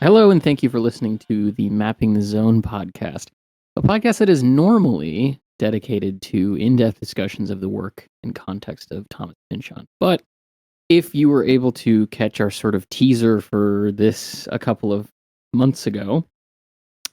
Hello, and thank you for listening to the Mapping the Zone podcast, a podcast that is normally dedicated to in-depth discussions of the work and context of Thomas Pynchon. But if you were able to catch our sort of teaser for this a couple of months ago,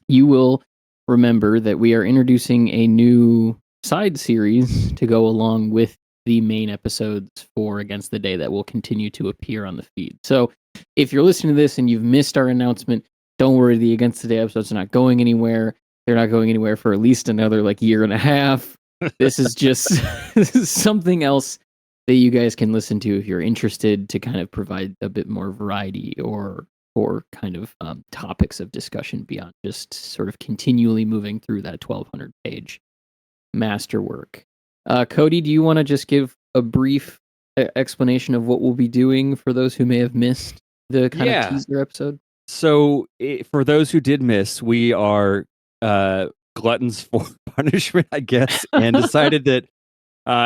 you will remember that we are introducing a new side series to go along with the main episodes for Against the Day that will continue to appear on the feed. So if you're listening to this and you've missed our announcement, don't worry, the Against the Day episodes are not going anywhere. They're not going anywhere for at least another year and a half. This is just this is something else that you guys can listen to if you're interested to kind of provide a bit more variety or kind of topics of discussion beyond just sort of continually moving through that 1,200 page masterwork. Cody, do you want to just give a brief explanation of what we'll be doing for those who may have missed the kind of teaser episode? So, for those who did miss, we are gluttons for punishment, I guess, and decided that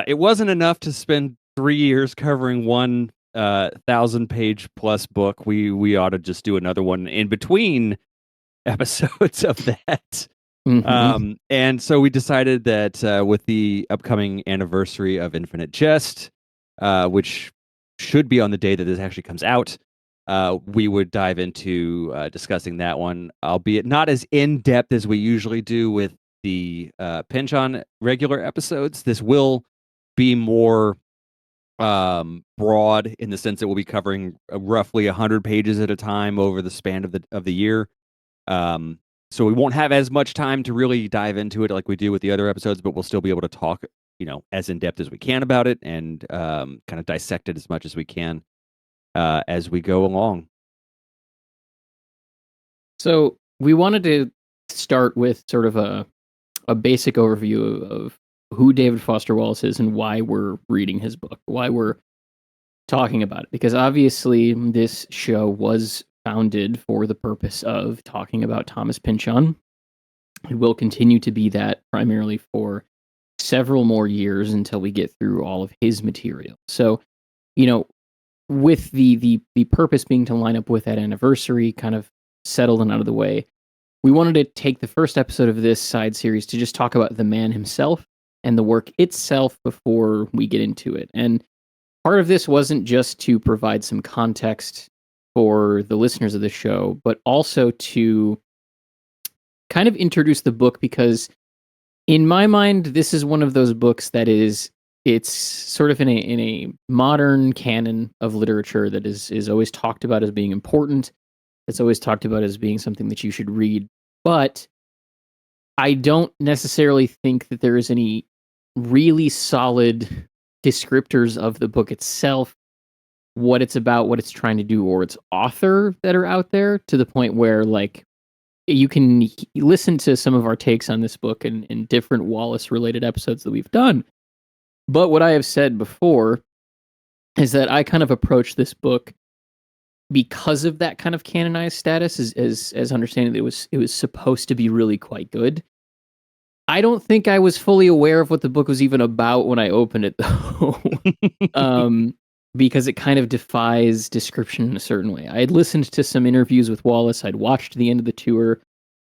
it wasn't enough to spend 3 years covering one 1,000-page plus book. We ought to just do another one in between episodes of that. Mm-hmm. And so we decided that with the upcoming anniversary of Infinite Jest, which should be on the day that this actually comes out, we would dive into discussing that one, albeit not as in-depth as we usually do with the Pynchon regular episodes. This will be more broad in the sense that we'll be covering roughly 100 pages at a time over the span of the year. So we won't have as much time to really dive into it like we do with the other episodes, but we'll still be able to talk, as in depth as we can about it and kind of dissect it as much as we can as we go along. So we wanted to start with sort of a basic overview of who David Foster Wallace is and why we're reading his book, why we're talking about it. Because obviously this show was founded for the purpose of talking about Thomas Pynchon. It will continue to be that primarily for several more years until we get through all of his material. So, with the purpose being to line up with that anniversary, kind of settled and out of the way, we wanted to take the first episode of this side series to just talk about the man himself and the work itself before we get into it. And part of this wasn't just to provide some context for the listeners of the show, but also to kind of introduce the book, because in my mind, this is one of those books that it's sort of in a modern canon of literature that is always talked about as being important. It's always talked about as being something that you should read. But I don't necessarily think that there is any really solid descriptors of the book itself, what it's about, what it's trying to do, or its author that are out there, to the point where you can listen to some of our takes on this book in different Wallace related episodes that we've done. But what I have said before is that I kind of approach this book because of that kind of canonized status, as understanding that it was supposed to be really quite good. I don't think I was fully aware of what the book was even about when I opened it, though. Because it kind of defies description in a certain way. I had listened to some interviews with Wallace. I'd watched the end of the tour.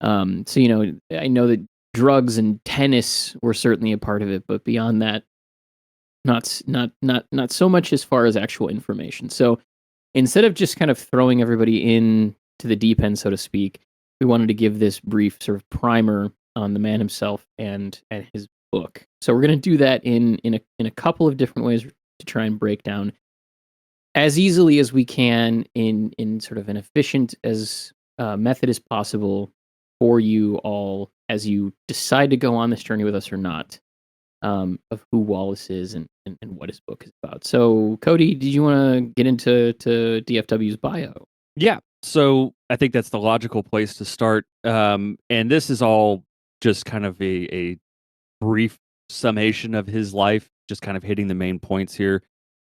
So, I know that drugs and tennis were certainly a part of it, but beyond that, not so much as far as actual information. So instead of just kind of throwing everybody in to the deep end, so to speak, we wanted to give this brief sort of primer on the man himself and his book. So we're going to do that in a couple of different ways to try and break down as easily as we can in sort of an efficient as method as possible for you all as you decide to go on this journey with us or not, of who Wallace is and what his book is about. So, Cody, did you want to get into DFW's bio? Yeah. So I think that's the logical place to start. And this is all just kind of a brief summation of his life, just kind of hitting the main points here.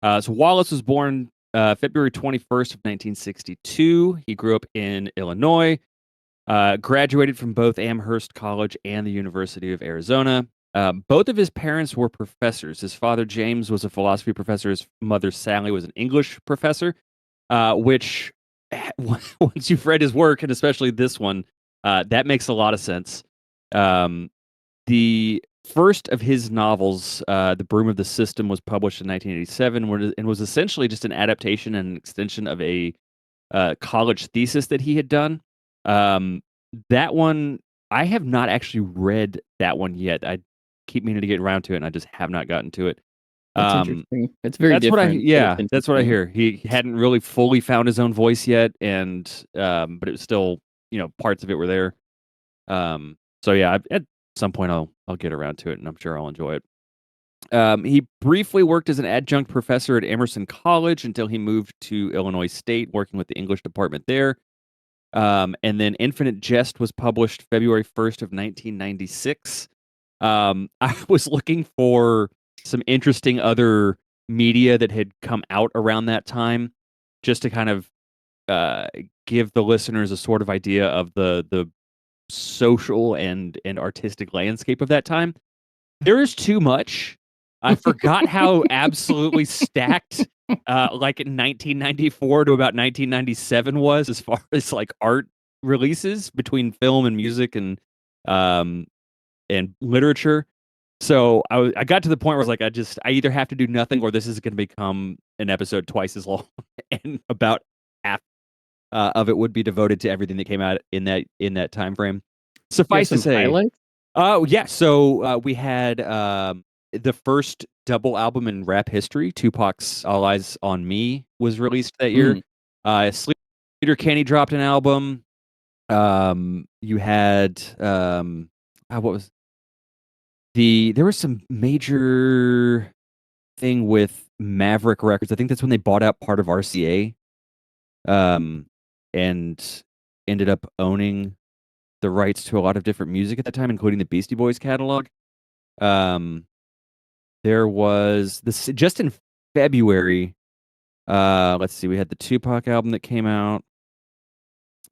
So Wallace was born February 21st of 1962. He grew up in Illinois, graduated from both Amherst College and the University of Arizona. Both of his parents were professors. His father, James, was a philosophy professor. His mother, Sally, was an English professor, which once you've read his work, and especially this one, that makes a lot of sense. Um, the first of his novels, The Broom of the System, was published in 1987 and was essentially just an adaptation and an extension of a college thesis that he had done. Um, that one, I have not actually read that one yet. I keep meaning to get around to it, and I just have not gotten to it. That's Um, interesting. It's very different, but it's that's what I interesting. hear. He hadn't really fully found his own voice yet, and but it was still, parts of it were there. So yeah, at some point I'll get around to it, and I'm sure I'll enjoy it. He briefly worked as an adjunct professor at Emerson College until he moved to Illinois State, working with the English department there. And then Infinite Jest was published February 1st of 1996. I was looking for some interesting other media that had come out around that time, just to kind of give the listeners a sort of idea of the social and artistic landscape of that time. There is too much. I forgot how absolutely stacked like in 1994 to about 1997 was, as far as like art releases between film and music um and literature. So I got to the point where I was like, I either have to do nothing, or this is going to become an episode twice as long, and about half of it would be devoted to everything that came out in that time frame. You have Suffice to some say, highlights? oh yeah, so we had the first double album in rap history. Tupac's "All Eyes on Me" was released that year. Mm, Sleater Kenny dropped an album. You had what was there was some major thing with Maverick Records. I think that's when they bought out part of RCA, and ended up owning the rights to a lot of different music at that time, including the Beastie Boys catalog. Um, there was this just in February. Let's see, we had the Tupac album that came out.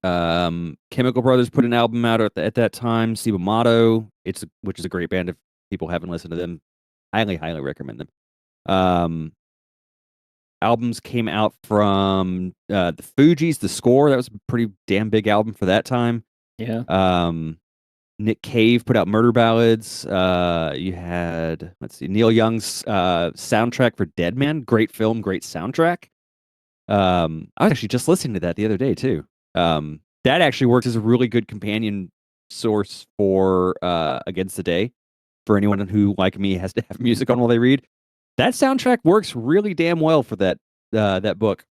Chemical Brothers put an album out at that time. Cibo Motto, which is a great band. If people haven't listened to them, highly recommend them. Um, Albums came out from the Fugees, The Score. That was a pretty damn big album for that time. yeah. Um, Nick Cave put out Murder Ballads. You had, let's see, Neil Young's soundtrack for Dead Man. Great film, great soundtrack. I was actually just listening to that the other day too. That actually works as a really good companion source for Against the Day, for anyone who, like me, has to have music on while they read. That soundtrack works really damn well for that book.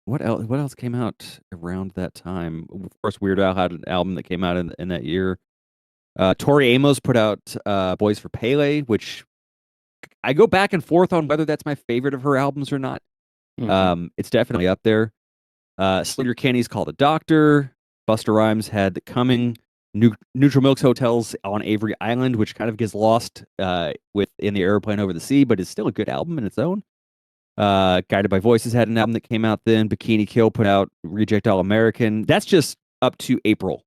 What else? What else came out around that time? Of course, Weird Al had an album that came out in that year. Tori Amos put out "Boys for Pele," which I go back and forth on whether that's my favorite of her albums or not. Mhm. It's definitely up there. Sleater Kinney's "Call the Doctor." Busta Rhymes had "The Coming." Neutral Milk's "Hotels on Avery Island," which kind of gets lost in the airplane over the sea, but is still a good album in its own. Guided by Voices had an album that came out then. Bikini Kill put out Reject All American. That's just up to April.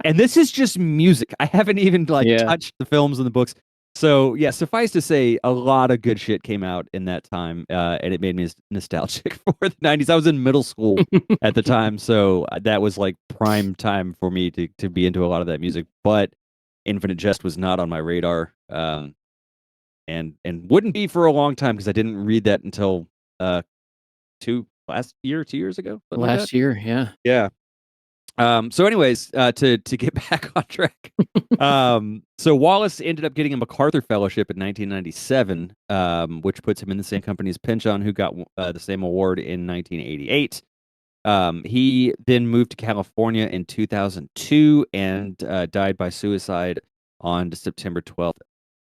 And this is just music. I haven't even Yeah. touched the films and the books. So yeah, suffice to say, a lot of good shit came out in that time, and it made me nostalgic for the '90s. I was in middle school at the time, so that was like prime time for me to be into a lot of that music. But Infinite Jest was not on my radar, and wouldn't be for a long time, because I didn't read that until last year, 2 years ago, something like that. Last year, yeah. Yeah. So anyways, to get back on track. So Wallace ended up getting a MacArthur Fellowship in 1997, which puts him in the same company as Pynchon, who got the same award in 1988. He then moved to California in 2002 and died by suicide on September 12th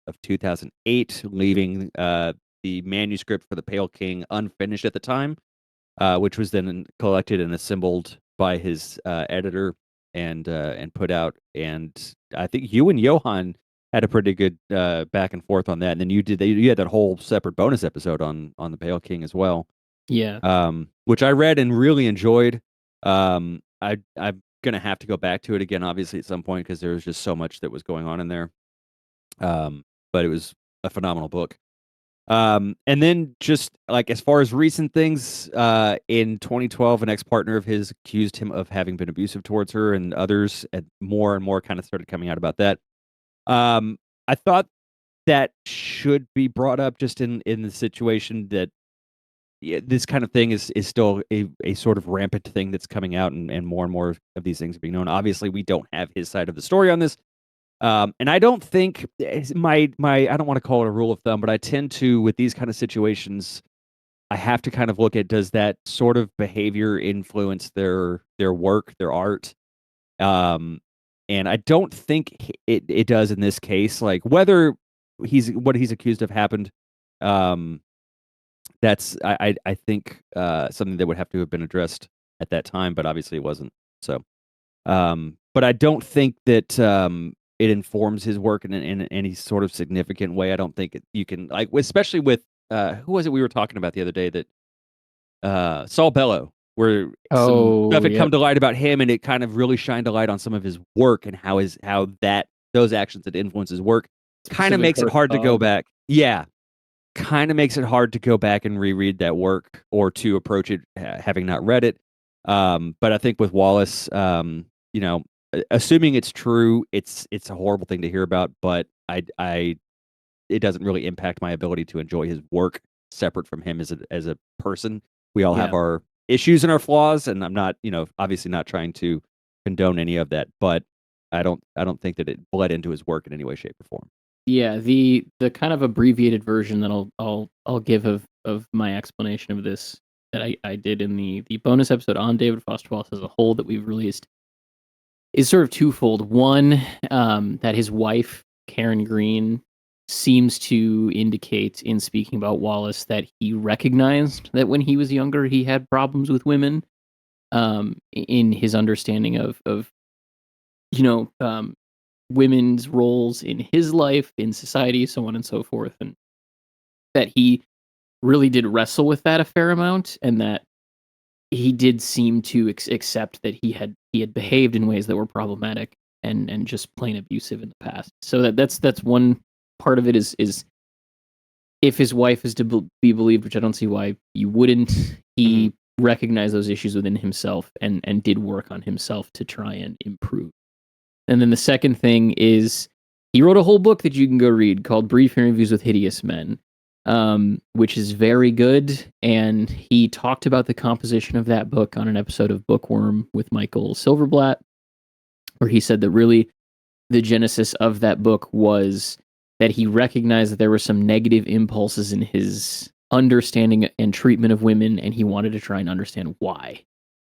of 2008, leaving the manuscript for The Pale King unfinished at the time, which was then collected and assembled by his editor and put out. And I think you and Johan had a pretty good back and forth on that. And then you had that whole separate bonus episode on The Pale King as well, Yeah. which I read and really enjoyed. I'm gonna have to go back to it again, obviously, at some point, because there was just so much that was going on in there. But it was a phenomenal book. And then just like as far as recent things, in 2012, an ex-partner of his accused him of having been abusive towards her, and others, and more kind of started coming out about that. I thought that should be brought up just in the situation that this kind of thing is still a sort of rampant thing that's coming out, and more of these things are being known. Obviously, we don't have his side of the story on this. And I don't think my I don't want to call it a rule of thumb, but I tend to, with these kind of situations, I have to kind of look at, does that sort of behavior influence their work, their art? Um, and I don't think it does in this case. Like whether what he's accused of happened, um, that's I think something that would have to have been addressed at that time, but obviously it wasn't. So. But I don't think that it informs his work in any sort of significant way. I don't think you can, like, especially with who was it we were talking about the other day, that Saul Bellow, where some stuff Oh, had yeah. come to light about him, and it kind of really shined a light on some of his work and how that those actions that influence his work kind of Specific makes it horse hard to go dog. back. Yeah, kind of makes it hard to go back and reread that work or to approach it having not read it. But I think with Wallace, assuming it's true, it's a horrible thing to hear about, but I it doesn't really impact my ability to enjoy his work separate from him as a person. We all have Yeah. our issues and our flaws, and I'm not, obviously not trying to condone any of that, but I don't think that it bled into his work in any way, shape, or form. Yeah, the kind of abbreviated version that I'll give of my explanation of this that I did in the bonus episode on David Foster Wallace as a whole that we've released is sort of twofold. One, that his wife, Karen Green, seems to indicate in speaking about Wallace that he recognized that when he was younger he had problems with women, in his understanding of you know, women's roles in his life, in society, so on and so forth, and that he really did wrestle with that a fair amount, and that he did seem to accept that he had behaved in ways that were problematic and just plain abusive in the past. So that's one part of it is if his wife is to be believed, which I don't see why you wouldn't, Mhm. he recognized those issues within himself and did work on himself to try and improve. And then the second thing is he wrote a whole book that you can go read called Brief Interviews with Hideous Men, which is very good. And he talked about the composition of that book on an episode of Bookworm with Michael Silverblatt, where he said that really the genesis of that book was that he recognized that there were some negative impulses in his understanding and treatment of women, and he wanted to try and understand why.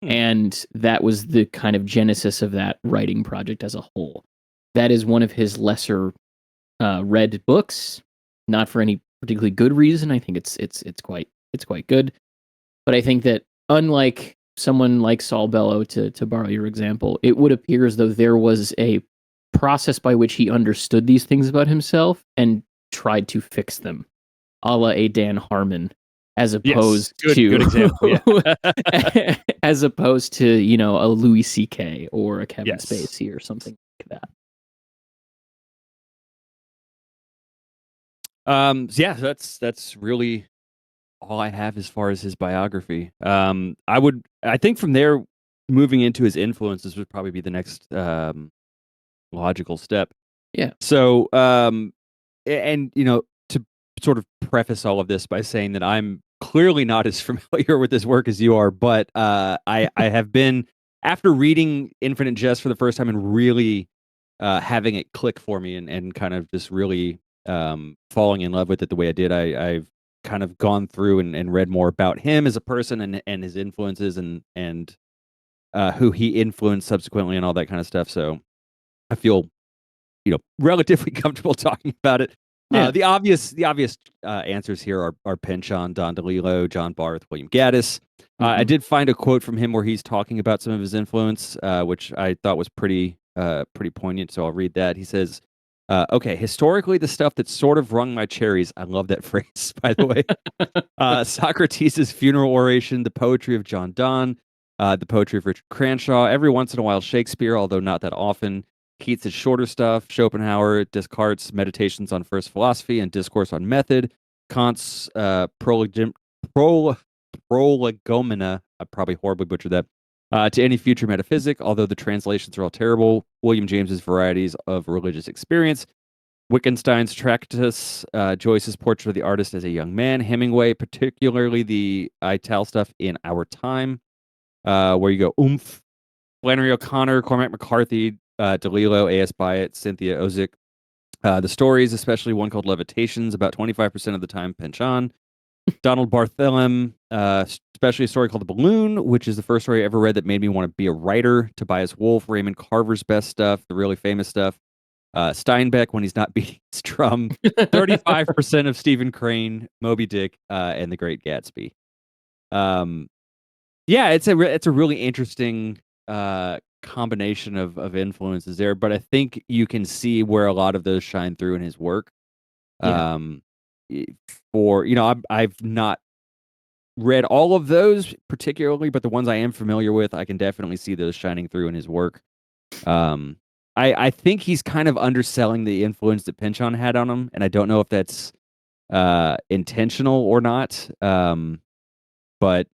Hmm. And that was the kind of genesis of that writing project as a whole. That is one of his lesser read books, not for any particularly good reason. I think it's quite good, but I think that unlike someone like Saul Bellow, to borrow your example, it would appear as though there was a process by which he understood these things about himself and tried to fix them, a la a Dan Harmon, as Yes, opposed good to example. Yeah. as opposed to a Louis C.K. or a Kevin Yes. Spacey or something like that. So yeah, that's really all I have as far as his biography. I think from there, moving into his influences would probably be the next logical step. Yeah. So, and to sort of preface all of this by saying that I'm clearly not as familiar with this work as you are, but I have been, after reading Infinite Jest for the first time and really having it click for me, and kind of just really falling in love with it the way I did. I've kind of gone through and read more about him as a person, and his influences, and who he influenced subsequently, and all that kind of stuff. So I feel relatively comfortable talking about it. Yeah. The obvious answers here are Pynchon, Don DeLillo, John Barth, William Gaddis. I Mhm. did find a quote from him where he's talking about some of his influence, which I thought was pretty poignant. So I'll read that. He says, "Okay, historically, the stuff that sort of wrung my cherries." I love that phrase, by the way. Socrates' funeral oration, the poetry of John Donne, the poetry of Richard Cranshaw, every once in a while Shakespeare, although not that often. Keats' shorter stuff, Schopenhauer, Descartes' Meditations on First Philosophy and Discourse on Method, Kant's prolegomena, I probably horribly butchered that, to any future metaphysic, although the translations are all terrible. William James's varieties of religious experience, Wittgenstein's Tractus, Joyce's portrait of the artist as a young man, Hemingway, particularly the Ital stuff in Our Time, where you go oomph, Flannery O'Connor, Cormac McCarthy, DeLillo, A.S. Byatt, Cynthia Ozick. The stories, especially one called Levitations, about 25% of the time Penchon. Donald Barthelme, especially a story called The Balloon, which is the first story I ever read that made me want to be a writer. Tobias Wolff, Raymond Carver's best stuff, the really famous stuff. Steinbeck, when he's not beating his drum. 35% of Stephen Crane, Moby Dick, and The Great Gatsby. Yeah, it's a really interesting combination of influences there, but I think you can see where a lot of those shine through in his work. Yeah. I've not read all of those particularly, but the ones I am familiar with, I can definitely see those shining through in his work. I think he's kind of underselling the influence that Pynchon had on him, and I don't know if that's intentional or not. But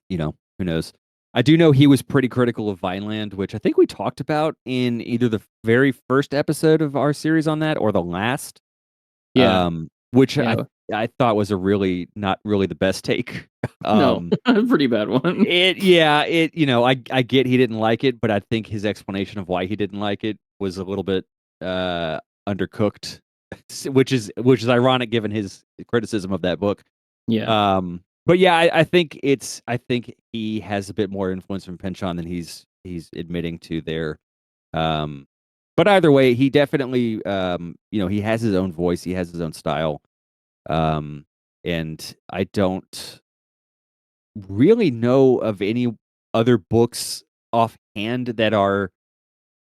who knows? I do know he was pretty critical of Vineland, which I think we talked about in either the very first episode of our series on that or the last. Yeah. Which Yeah. I thought was a really not really the best take. No, pretty bad one. I get he didn't like it, but I think his explanation of why he didn't like it was a little bit undercooked, which is ironic given his criticism of that book. Yeah. But yeah, I think he has a bit more influence from Pynchon than he's admitting to there. But either way, he definitely he has his own voice, he has his own style. And I don't really know of any other books offhand that are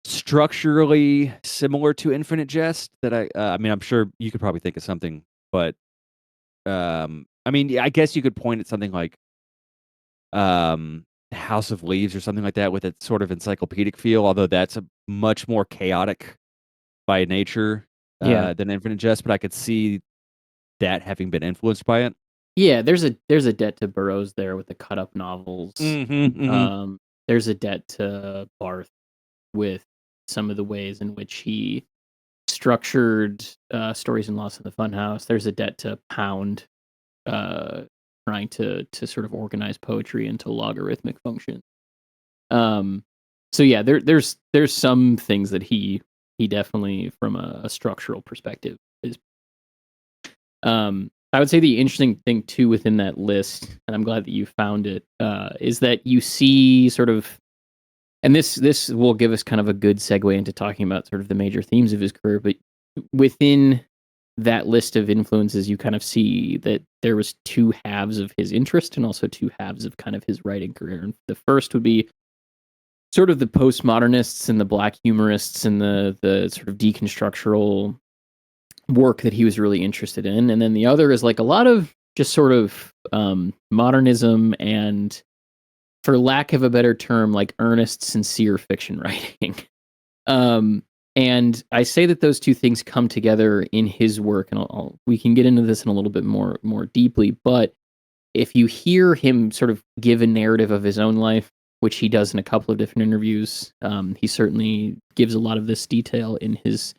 structurally similar to Infinite Jest that I mean, I'm sure you could probably think of something, but I mean, I guess you could point at something like House of Leaves or something like that with a sort of encyclopedic feel, although that's a much more chaotic by nature Yeah. than Infinite Jest, but I could see that having been influenced by it. Yeah, there's a debt to Burroughs there with the cut up novels. There's a debt to Barth with some of the ways in which he structured Stories and Lost in the Funhouse. There's a debt to Pound trying to sort of organize poetry into logarithmic functions. So yeah, there's some things that he definitely from a structural perspective is. I would say the interesting thing too within that list, and I'm glad that you found it, is that you see sort of, and this will give us kind of a good segue into talking about sort of the major themes of his career. But within that list of influences, you kind of see that there was two halves of his interest and also two halves of kind of his writing career. And the first would be sort of the postmodernists and the black humorists and the sort of deconstructural work that he was really interested in. And then the other is like a lot of just sort of modernism and, for lack of a better term, like earnest, sincere fiction writing. And I say that those two things come together in his work, and we can get into this in a little bit more deeply. But if you hear him sort of give a narrative of his own life, which he does in a couple of different interviews, he certainly gives a lot of this detail in his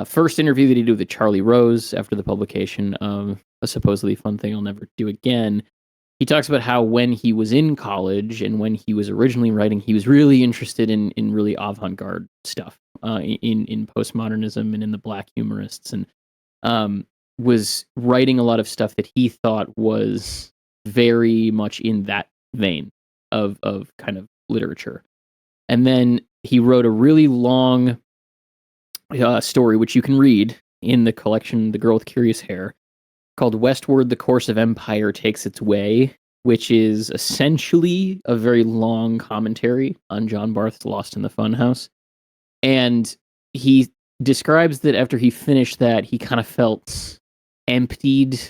first interview that he did with Charlie Rose after the publication of A Supposedly Fun Thing I'll Never Do Again. He talks about how when he was in college and when he was originally writing, he was really interested in really avant-garde stuff, in postmodernism and in the black humorists, and was writing a lot of stuff that he thought was very much in that vein of kind of literature. And then he wrote a really long story, which you can read in the collection The Girl with Curious Hair, called Westward, The Course of Empire Takes Its Way, which is essentially a very long commentary on John Barth's Lost in the Funhouse. And he describes that after he finished that, he kind of felt emptied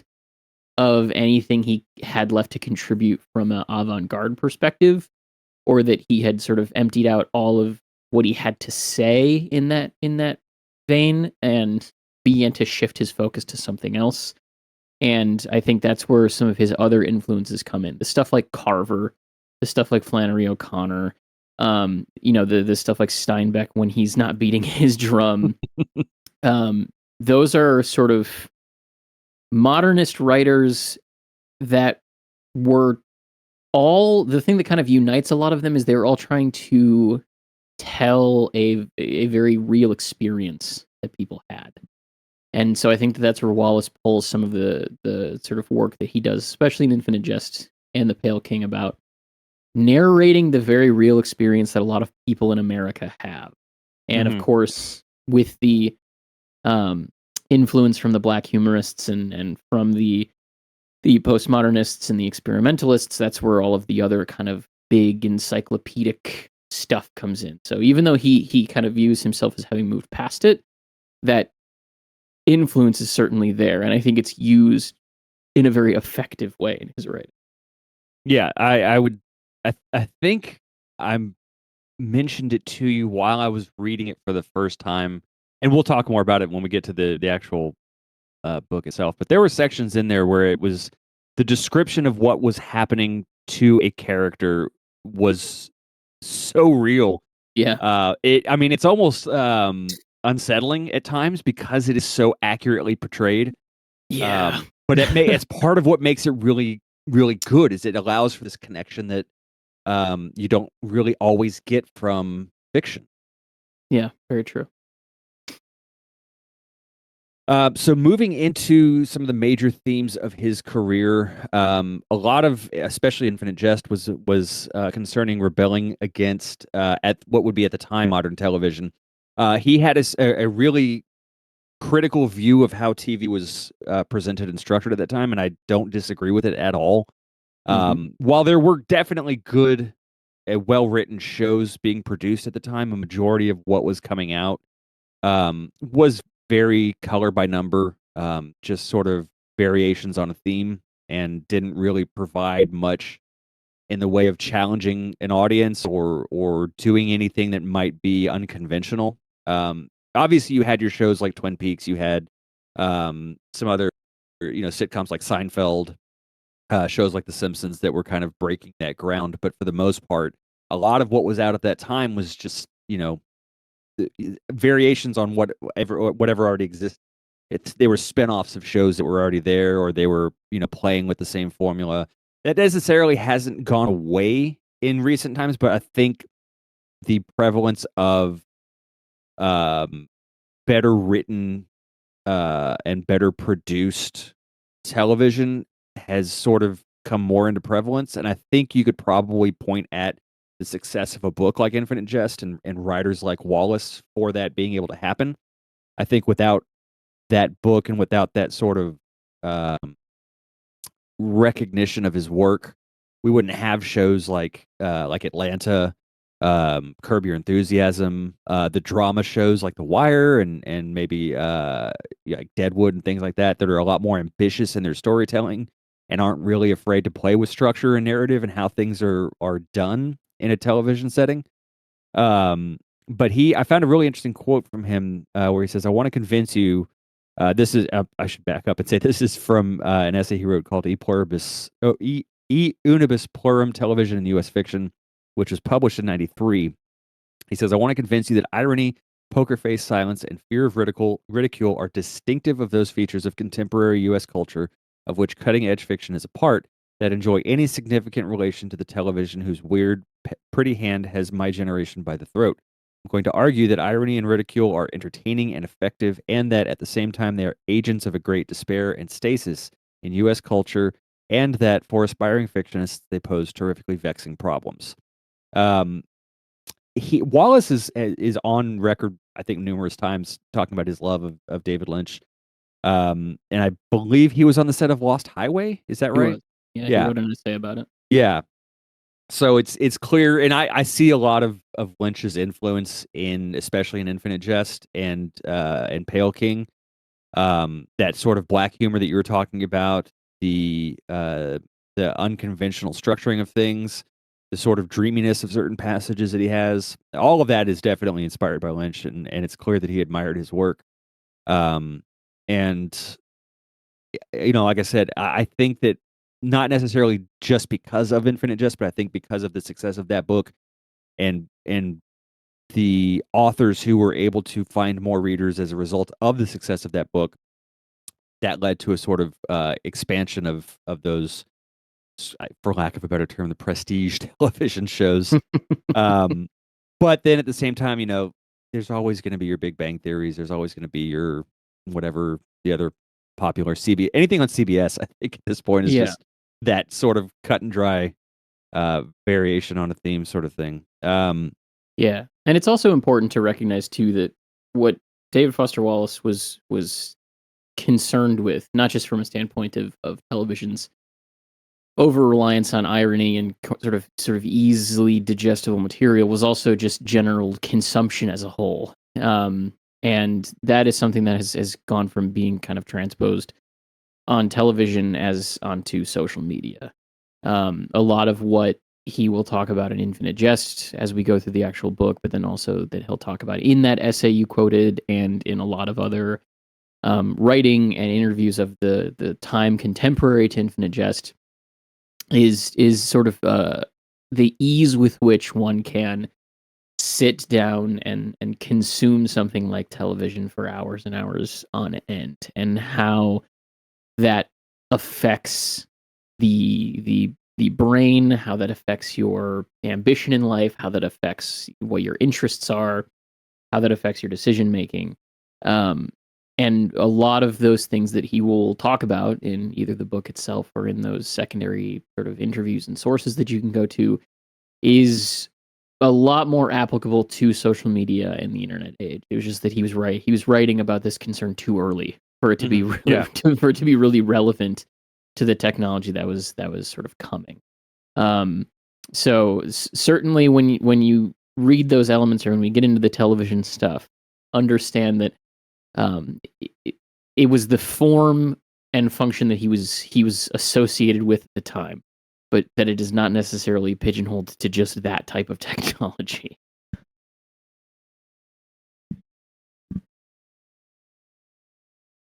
of anything he had left to contribute from an avant-garde perspective, or that he had sort of emptied out all of what he had to say in that vein and began to shift his focus to something else. And I think that's where some of his other influences come in. The stuff like Carver, the stuff like Flannery O'Connor, the stuff like Steinbeck when he's not beating his drum. Those are sort of modernist writers that were all the thing that kind of unites a lot of them is they're all trying to tell a very real experience that people had. And so I think that that's where Wallace pulls some of the sort of work that he does, especially in Infinite Jest and The Pale King, about narrating the very real experience that a lot of people in America have. And of course, with the influence from the Black humorists and from the postmodernists and the experimentalists, that's where all of the other kind of big encyclopedic stuff comes in. So even though he kind of views himself as having moved past it, that influence is certainly there, and I think it's used in a very effective way in his writing. Yeah, I think I mentioned it to you while I was reading it for the first time, and we'll talk more about it when we get to the actual book itself. But there were sections in there where it was the description of what was happening to a character was so real. Yeah. I mean, it's almost unsettling at times because it is so accurately portrayed. Yeah. But it's part of what makes it really, really good is it allows for this connection that you don't really always get from fiction. Yeah, very true. So moving into some of the major themes of his career, a lot of, especially Infinite Jest, was concerning rebelling against at what would be at the time modern television. He had a really critical view of how TV was presented and structured at that time, and I don't disagree with it at all. While there were definitely good, well-written shows being produced at the time, a majority of what was coming out was very color by number, just sort of variations on a theme, and didn't really provide much in the way of challenging an audience or doing anything that might be unconventional. Obviously, you had your shows like Twin Peaks, you had some other sitcoms like Seinfeld, shows like The Simpsons that were kind of breaking that ground. But for the most part, a lot of what was out at that time was just variations on whatever already existed. They were spin-offs of shows that were already there, or they were playing with the same formula. That necessarily hasn't gone away in recent times, but I think the prevalence of better written and better produced television has sort of come more into prevalence. And I think you could probably point at the success of a book like Infinite Jest and writers like Wallace for that being able to happen. I think without that book and without that sort of recognition of his work, we wouldn't have shows like Atlanta, Curb Your Enthusiasm, the drama shows like The Wire and maybe like Deadwood and things like that are a lot more ambitious in their storytelling and aren't really afraid to play with structure and narrative and how things are done in a television setting. But I found a really interesting quote from him where he says, "I want to convince you." This is I should back up and say this is from an essay he wrote called E Unibus Plurum Television in U.S. Fiction, which was published in 93. He says, "I want to convince you that irony, poker face silence, and fear of ridicule are distinctive of those features of contemporary U.S. culture of which cutting-edge fiction is a part, that enjoy any significant relation to the television whose weird, pretty hand has my generation by the throat. I'm going to argue that irony and ridicule are entertaining and effective, and that at the same time they are agents of a great despair and stasis in U.S. culture, and that for aspiring fictionists they pose terrifically vexing problems." Wallace is on record, I think, numerous times talking about his love of David Lynch. And I believe he was on the set of Lost Highway. Is that He right? was. Yeah, he Yeah, wrote an essay about it. yeah. So it's clear, and I see a lot of Lynch's influence especially in Infinite Jest and Pale King. That sort of black humor that you were talking about, the unconventional structuring of things, the sort of dreaminess of certain passages that he has. All of that is definitely inspired by Lynch, and it's clear that he admired his work. And like I said, I think that not necessarily just because of Infinite Jest, but I think because of the success of that book and the authors who were able to find more readers as a result of the success of that book, that led to a sort of expansion of those, for lack of a better term, the prestige television shows. Um, but then at the same time, there's always going to be your Big Bang Theories. There's always going to be your whatever the other popular anything on CBS. I think at this point is Yeah. just that sort of cut and dry variation on a theme sort of thing. Yeah. And it's also important to recognize too that what David Foster Wallace was concerned with, not just from a standpoint of television's over reliance on irony and sort of easily digestible material, was also just general consumption as a whole. And that is something that has gone from being kind of transposed on television as onto social media. A lot of what he will talk about in Infinite Jest as we go through the actual book, but then also that he'll talk about in that essay you quoted and in a lot of other writing and interviews of the time contemporary to Infinite Jest is sort of the ease with which one can sit down and consume something like television for hours and hours on end, and how that affects the brain, how that affects your ambition in life, how that affects what your interests are, how that affects your decision making. Um, and a lot of those things that he will talk about in either the book itself or in those secondary sort of interviews and sources that you can go to is a lot more applicable to social media and the internet age. It was just that he was right. He was writing about this concern too early for it to be really, Yeah. for it to be really relevant to the technology that was sort of coming. So certainly when you read those elements or when we get into the television stuff, understand that it was the form and function that he was associated with at the time, but that it is not necessarily pigeonholed to just that type of technology.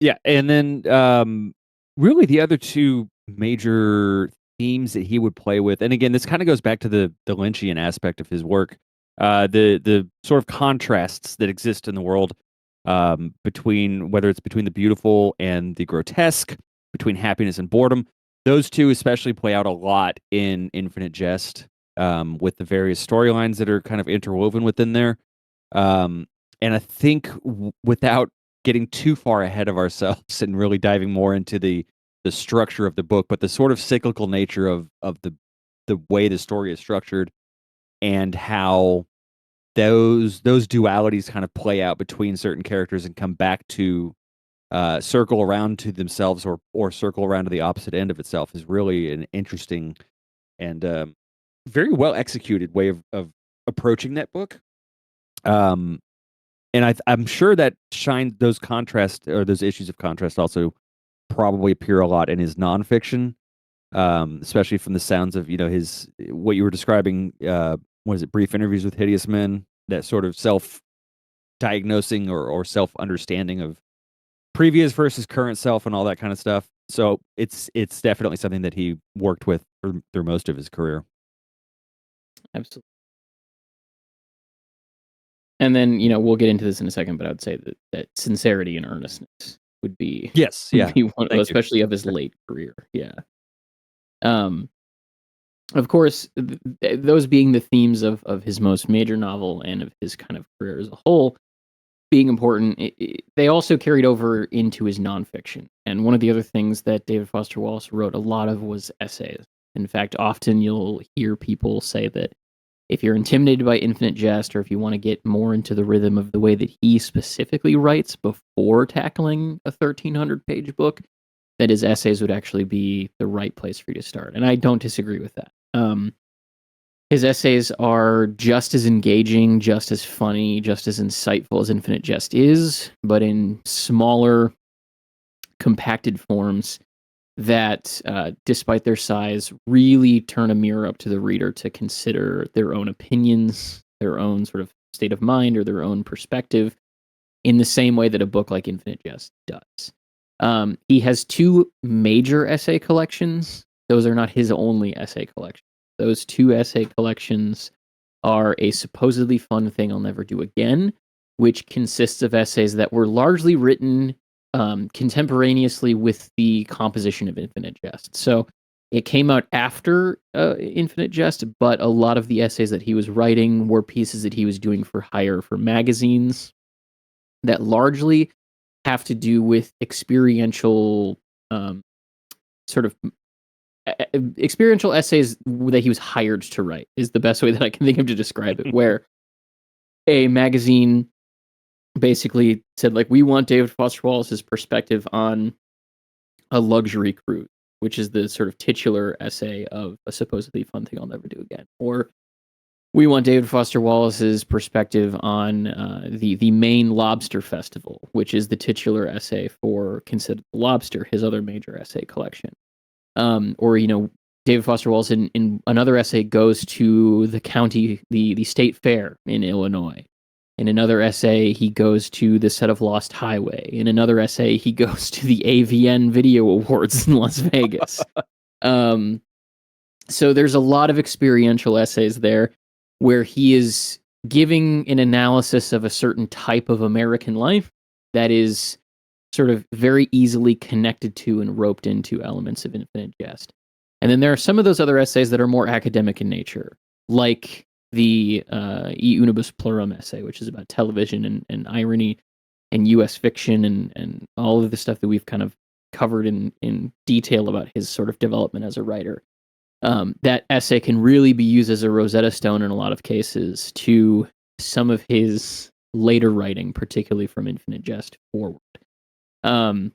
Yeah, and then really the other two major themes that he would play with, and again, this kind of goes back to the Lynchian aspect of his work, the sort of contrasts that exist in the world, between whether it's between the beautiful and the grotesque, between happiness and boredom. Those two especially play out a lot in Infinite Jest, with the various storylines that are kind of interwoven within there. And I think without getting too far ahead of ourselves and really diving more into the structure of the book, but the sort of cyclical nature of the way the story is structured and how those dualities kind of play out between certain characters and come back to circle around to themselves or circle around to the opposite end of itself is really an interesting and very well executed way of approaching that book. Um, and I'm sure that those contrast or those issues of contrast also probably appear a lot in his nonfiction, especially from the sounds of his what you were describing. What is it? Brief Interviews with Hideous Men. That sort of self diagnosing or self understanding of previous versus current self and all that kind of stuff. So it's definitely something that he worked with through most of his career. Absolutely. And then, we'll get into this in a second, but I would say that sincerity and earnestness would be Yes, would yeah. be one, Thank you. especially of his late career. Yeah. Um, of course, those being the themes of his most major novel and of his kind of career as a whole being important, they also carried over into his nonfiction. And one of the other things that David Foster Wallace wrote a lot of was essays. In fact, often you'll hear people say that if you're intimidated by Infinite Jest, or if you want to get more into the rhythm of the way that he specifically writes before tackling a 1,300-page book, that his essays would actually be the right place for you to start. And I don't disagree with that. His essays are just as engaging, just as funny, just as insightful as Infinite Jest is, but in smaller, compacted forms that, despite their size, really turn a mirror up to the reader to consider their own opinions, their own sort of state of mind, or their own perspective in the same way that a book like Infinite Jest does. He has two major essay collections. Those are not his only essay collection. Those two essay collections are A Supposedly Fun Thing I'll Never Do Again, which consists of essays that were largely written contemporaneously with the composition of Infinite Jest. So it came out after Infinite Jest, but a lot of the essays that he was writing were pieces that he was doing for hire for magazines that largely have to do with experiential sort of experiential essays that he was hired to write is the best way that I can think of to describe it, where a magazine basically said, like, we want David Foster Wallace's perspective on a luxury cruise, which is the sort of titular essay of A Supposedly Fun Thing I'll Never Do Again. Or we want David Foster Wallace's perspective on the Maine Lobster Festival, which is the titular essay for Consider the Lobster, his other major essay collection. Or, David Foster Wallace in another essay goes to the state fair in Illinois. In another essay, he goes to the set of Lost Highway. In another essay, he goes to the AVN Video Awards in Las Vegas. So there's a lot of experiential essays there where he is giving an analysis of a certain type of American life that is sort of very easily connected to and roped into elements of Infinite Jest. And then there are some of those other essays that are more academic in nature, like the E Unibus Plurum essay, which is about television and irony and U.S. fiction and all of the stuff that we've kind of covered in detail about his sort of development as a writer. That essay can really be used as a Rosetta Stone in a lot of cases to some of his later writing, particularly from Infinite Jest forward. In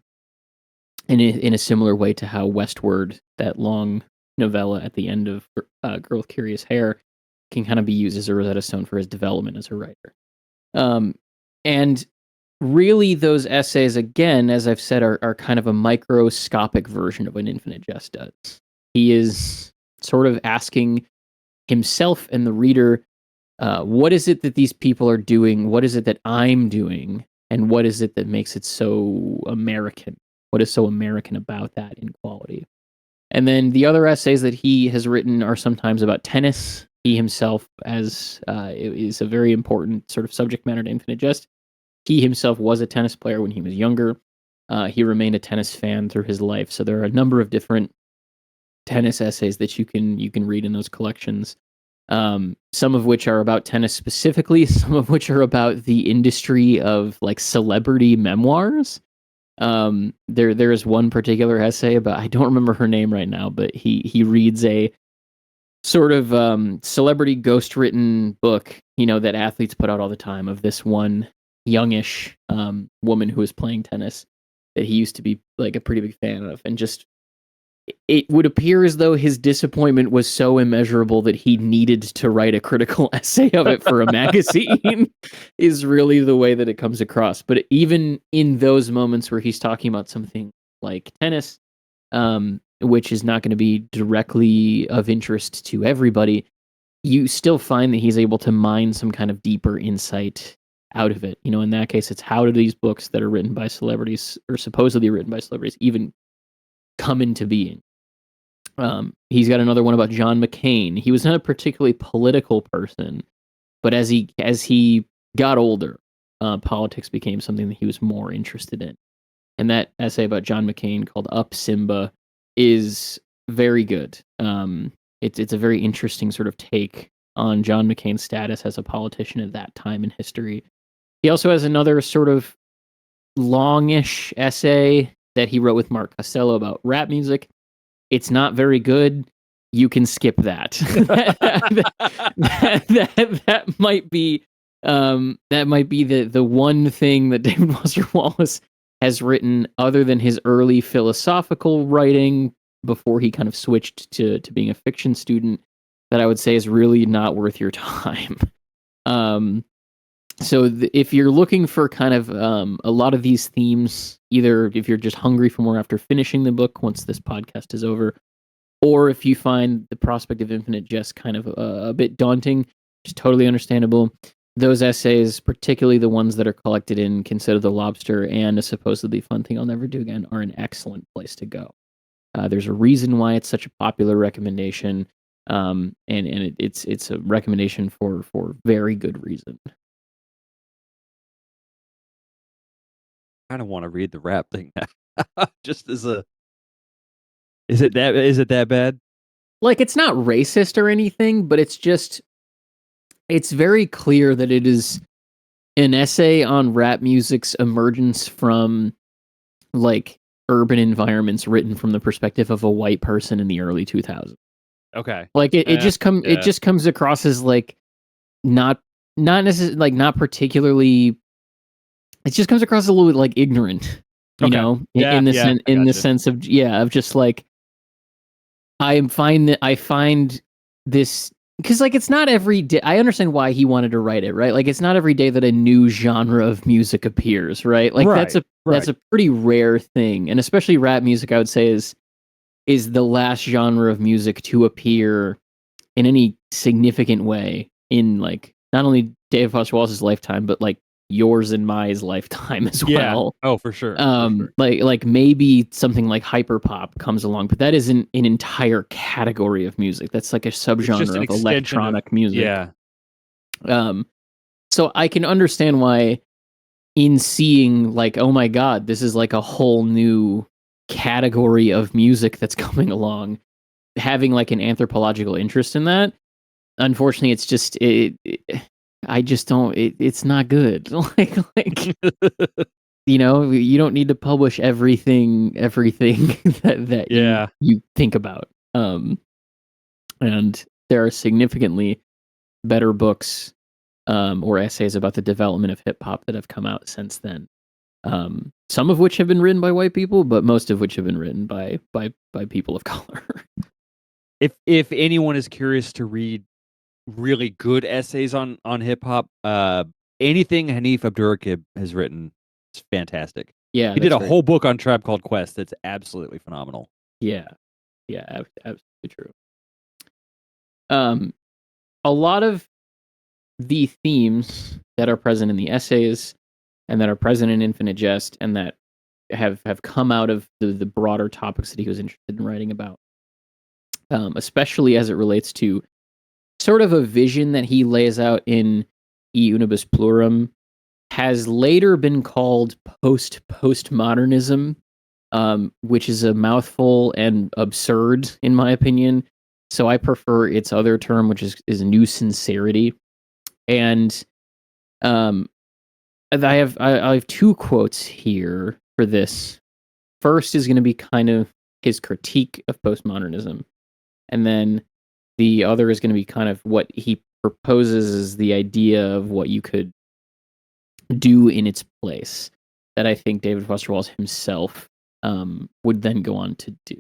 a similar way to how Westward, that long novella at the end of Girl with Curious Hair, can kind of be used as a Rosetta Stone for his development as a writer. And really, those essays, again, as I've said, are kind of a microscopic version of what Infinite Jest does. He is sort of asking himself and the reader, what is it that these people are doing? What is it that I'm doing? And what is it that makes it so American? What is so American about that inequality? And then the other essays that he has written are sometimes about tennis. He himself, as is a very important sort of subject matter to Infinite Jest, he himself was a tennis player when he was younger. He remained a tennis fan through his life. So there are a number of different tennis essays that you can read in those collections. Some of which are about tennis specifically, some of which are about the industry of like celebrity memoirs. There is one particular essay about, I don't remember her name right now, but he reads a sort of celebrity ghost-written book, that athletes put out all the time, of this one youngish woman who was playing tennis that he used to be like a pretty big fan of, and just it would appear as though his disappointment was so immeasurable that he needed to write a critical essay of it for a magazine is really the way that it comes across. But even in those moments where he's talking about something like tennis, which is not going to be directly of interest to everybody, you still find that he's able to mine some kind of deeper insight out of it. In that case, it's how do these books that are written by celebrities or supposedly written by celebrities even come into being. He's got another one about John McCain. He was not a particularly political person, but as he got older, politics became something that he was more interested in. And that essay about John McCain called Up Simba is very good. It's a very interesting sort of take on John McCain's status as a politician at that time in history. He also has another sort of longish essay that he wrote with Mark Costello about rap music. It's not very good. You can skip that. that might be the one thing that David Foster Wallace has written other than his early philosophical writing before he kind of switched to being a fiction student that I would say is really not worth your time. So if you're looking for kind of a lot of these themes, either if you're just hungry for more after finishing the book once this podcast is over, or if you find the prospect of Infinite Jest kind of a bit daunting, which is totally understandable, those essays, particularly the ones that are collected in Consider the Lobster and A Supposedly Fun Thing I'll Never Do Again, are an excellent place to go. There's a reason why it's such a popular recommendation, and it's a recommendation for very good reason. I kind of want to read the rap thing now. Just as a, is it that bad? Like, it's not racist or anything, but it's very clear that it is an essay on rap music's emergence from, like, urban environments written from the perspective of a white person in the early 2000s. Okay. Like, it just comes across as, like, not necessarily, like, not particularly. It just comes across a little bit like ignorant, you know, in the sense of just like, I find this, because, like, it's not every day. I understand why he wanted to write it, right? Like, it's not every day that a new genre of music appears, right? Like, that's a pretty rare thing, and especially rap music, I would say is the last genre of music to appear in any significant way in, like, not only David Foster Wallace's lifetime, but, like, yours and my's lifetime as well. Oh, for sure. Like maybe something like hyperpop comes along, but that isn't an entire category of music. That's like a subgenre of electronic music. Yeah. So I can understand why, in seeing, like, oh my god, this is like a whole new category of music that's coming along, having like an anthropological interest in that. Unfortunately, it's just I just don't. It's not good. like you know, you don't need to publish everything that you think about. And there are significantly better books or essays about the development of hip hop that have come out since then. Some of which have been written by white people, but most of which have been written by people of color. If anyone is curious to read really good essays on hip hop, anything Hanif Abdurraqib has written is fantastic. Yeah, he did a whole book on Tribe Called Quest that's absolutely phenomenal. Yeah, absolutely true. A lot of the themes that are present in the essays and that are present in Infinite Jest and that have come out of the broader topics that he was interested in writing about, especially as it relates to sort of a vision that he lays out in E Unibus Plurum, has later been called postmodernism, which is a mouthful and absurd in my opinion. So I prefer its other term, which is new sincerity. And I have two quotes here for this. First is going to be kind of his critique of postmodernism, and then the other is going to be kind of what he proposes as the idea of what you could do in its place, that I think David Foster Wallace himself would then go on to do.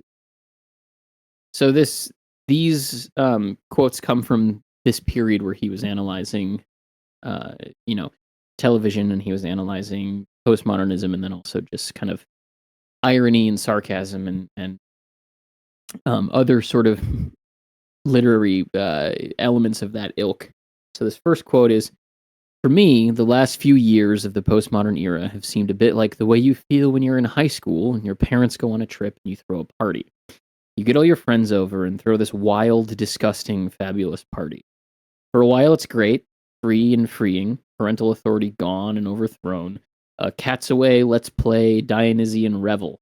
So these quotes come from this period where he was analyzing, television, and he was analyzing postmodernism, and then also just kind of irony and sarcasm and other sort of literary elements of that ilk. So this first quote is, "For me, the last few years of the postmodern era have seemed a bit like the way you feel when you're in high school and your parents go on a trip and you throw a party. You get all your friends over and throw this wild, disgusting, fabulous party. For a while it's great, free and freeing, parental authority gone and overthrown, cats away, let's play, Dionysian revel.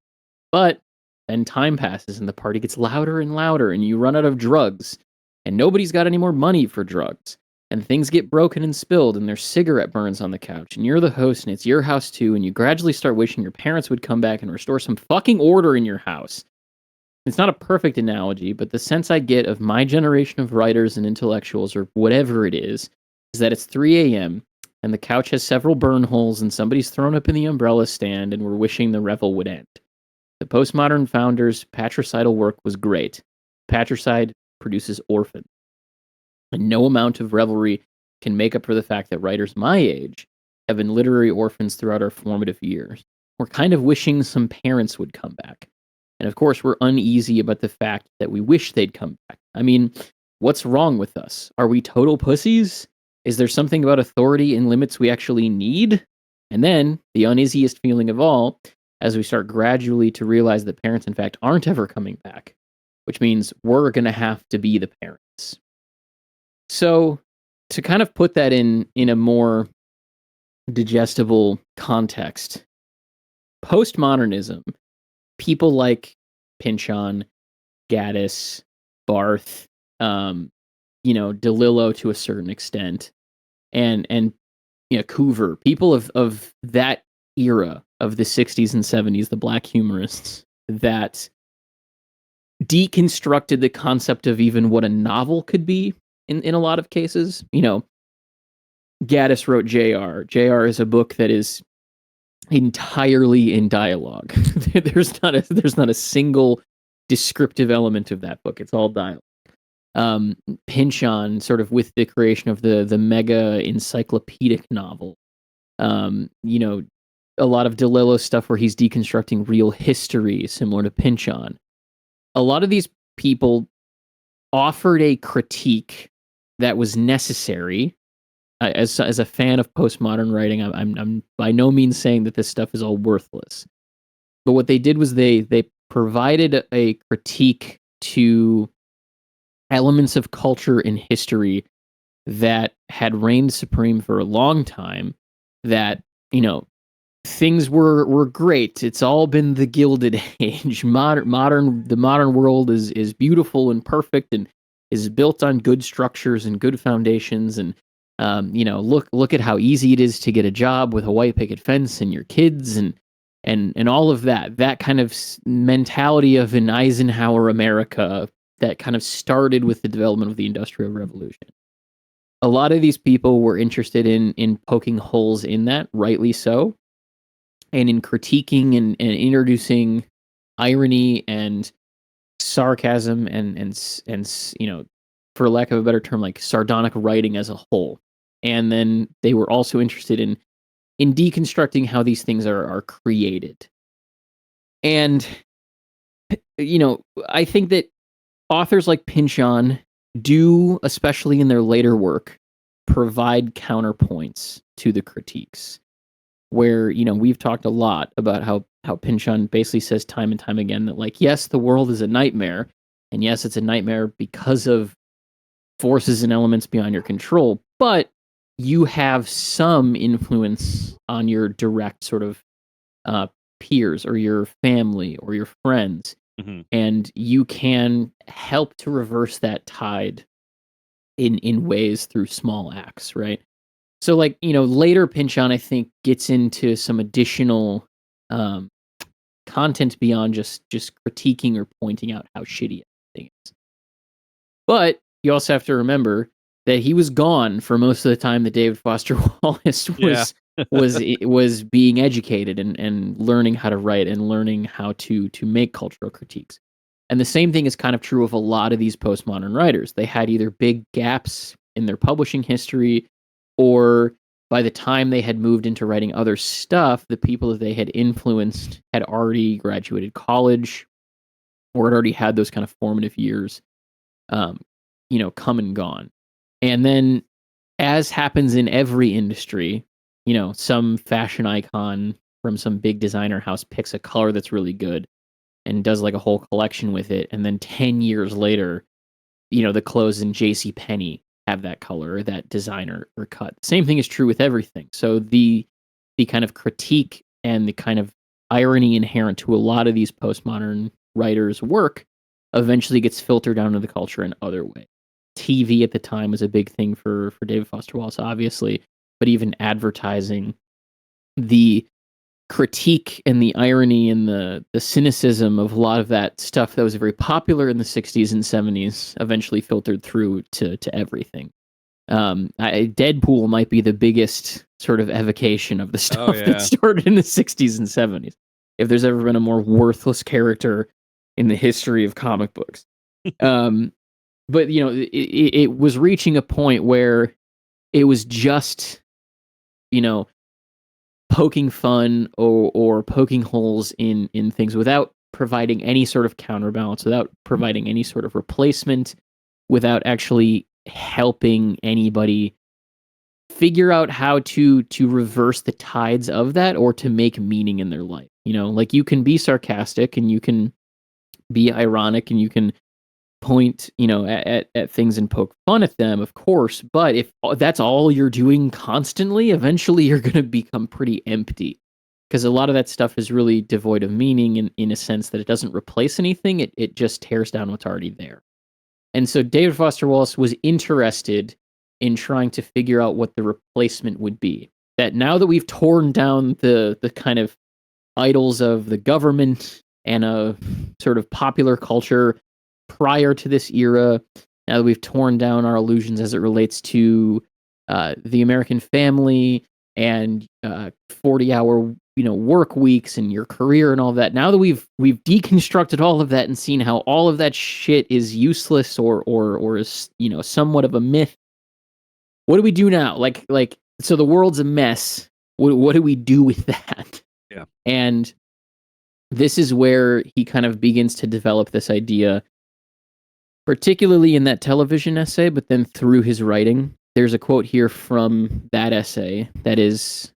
But then time passes and the party gets louder and louder and you run out of drugs and nobody's got any more money for drugs. And things get broken and spilled, and there's cigarette burns on the couch, and you're the host, and it's your house too, and you gradually start wishing your parents would come back and restore some fucking order in your house. It's not a perfect analogy, but the sense I get of my generation of writers and intellectuals, or whatever it is that it's 3 a.m., and the couch has several burn holes, and somebody's thrown up in the umbrella stand, and we're wishing the revel would end. The postmodern founders' patricidal work was great. Patricide produces orphans. And no amount of revelry can make up for the fact that writers my age have been literary orphans throughout our formative years. We're kind of wishing some parents would come back. And of course, we're uneasy about the fact that we wish they'd come back. I mean, what's wrong with us? Are we total pussies? Is there something about authority and limits we actually need? And then, the uneasiest feeling of all, as we start gradually to realize that parents, in fact, aren't ever coming back, which means we're going to have to be the parents. So, to kind of put that in a more digestible context, postmodernism, people like Pynchon, Gaddis, Barth, DeLillo to a certain extent, and Coover, people of that era of the 60s and 70s, the black humorists that deconstructed the concept of even what a novel could be in a lot of cases. Gaddis wrote J.R. J.R. is a book that is entirely in dialogue. there's not a single descriptive element of that book. It's all dialogue. Pynchon, sort of with the creation of the mega encyclopedic novel. A lot of DeLillo stuff where he's deconstructing real history, similar to Pynchon. A lot of these people offered a critique that was necessary. As a fan of postmodern writing, I'm by no means saying that this stuff is all worthless. But what they did was they provided a critique to elements of culture and history that had reigned supreme for a long time, that, things were great. It's all been the Gilded Age. The modern world is beautiful and perfect and is built on good structures and good foundations. And look at how easy it is to get a job with a white picket fence and your kids and all of that kind of mentality of an Eisenhower America that kind of started with the development of the Industrial Revolution. A lot of these people were interested in poking holes in that, rightly so, and in critiquing and introducing irony and sarcasm and for lack of a better term, like sardonic writing as a whole. And then they were also interested in deconstructing how these things are created. And I think that authors like Pynchon do, especially in their later work, provide counterpoints to the critiques. Where, we've talked a lot about how Pynchon basically says time and time again that, like, yes, the world is a nightmare, and yes, it's a nightmare because of forces and elements beyond your control, but you have some influence on your direct sort of peers or your family or your friends. Mm-hmm. And you can help to reverse that tide in ways through small acts, right? So, like, later Pynchon, I think, gets into some additional content beyond just critiquing or pointing out how shitty everything is. But you also have to remember that he was gone for most of the time that David Foster Wallace was being educated and learning how to write and learning how to make cultural critiques. And the same thing is kind of true of a lot of these postmodern writers. They had either big gaps in their publishing history, or by the time they had moved into writing other stuff, the people that they had influenced had already graduated college or had already had those kind of formative years, come and gone. And then, as happens in every industry, some fashion icon from some big designer house picks a color that's really good and does like a whole collection with it. And then 10 years later, the clothes in JCPenney have that color or that designer or cut. Same thing is true with everything. So the kind of critique and the kind of irony inherent to a lot of these postmodern writers' work eventually gets filtered down to the culture in other ways. TV at the time was a big thing for David Foster Wallace, obviously, but even advertising, the critique and the irony and the cynicism of a lot of that stuff that was very popular in the 60s and 70s eventually filtered through to everything. Deadpool might be the biggest sort of evocation of the stuff that started in the 60s and 70s. If there's ever been a more worthless character in the history of comic books. But, it was reaching a point where it was just, poking fun or poking holes in things without providing any sort of counterbalance, without providing any sort of replacement, without actually helping anybody figure out how to reverse the tides of that, or to make meaning in their life. Like, you can be sarcastic and you can be ironic and you can point, at things and poke fun at them, of course. But if that's all you're doing constantly, eventually you're going to become pretty empty, because a lot of that stuff is really devoid of meaning in a sense that it doesn't replace anything. It just tears down what's already there. And so David Foster Wallace was interested in trying to figure out what the replacement would be. That now that we've torn down the kind of idols of the government and of sort of popular culture prior to this era, now that we've torn down our illusions as it relates to the American family and 40-hour work weeks and your career and all that. Now that we've deconstructed all of that and seen how all of that shit is useless or is somewhat of a myth, what do we do now? Like so the world's a mess. What do we do with that? Yeah. And this is where he kind of begins to develop this idea, particularly in that television essay, but then through his writing. There's a quote here from that essay that is,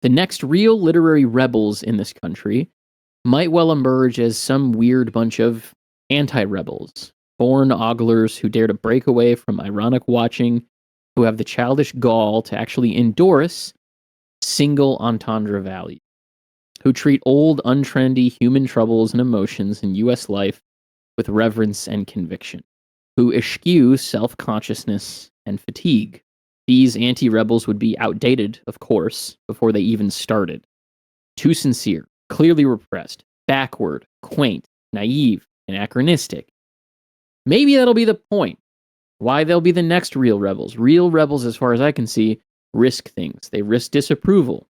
"The next real literary rebels in this country might well emerge as some weird bunch of anti-rebels, born oglers who dare to break away from ironic watching, who have the childish gall to actually endorse single entendre value, who treat old, untrendy human troubles and emotions in U.S. life with reverence and conviction, who eschew self-consciousness and fatigue. These anti-rebels would be outdated, of course, before they even started. Too sincere, clearly repressed, backward, quaint, naive, anachronistic. Maybe that'll be the point. Why they'll be the next real rebels. Real rebels, as far as I can see, risk things. They risk disapproval.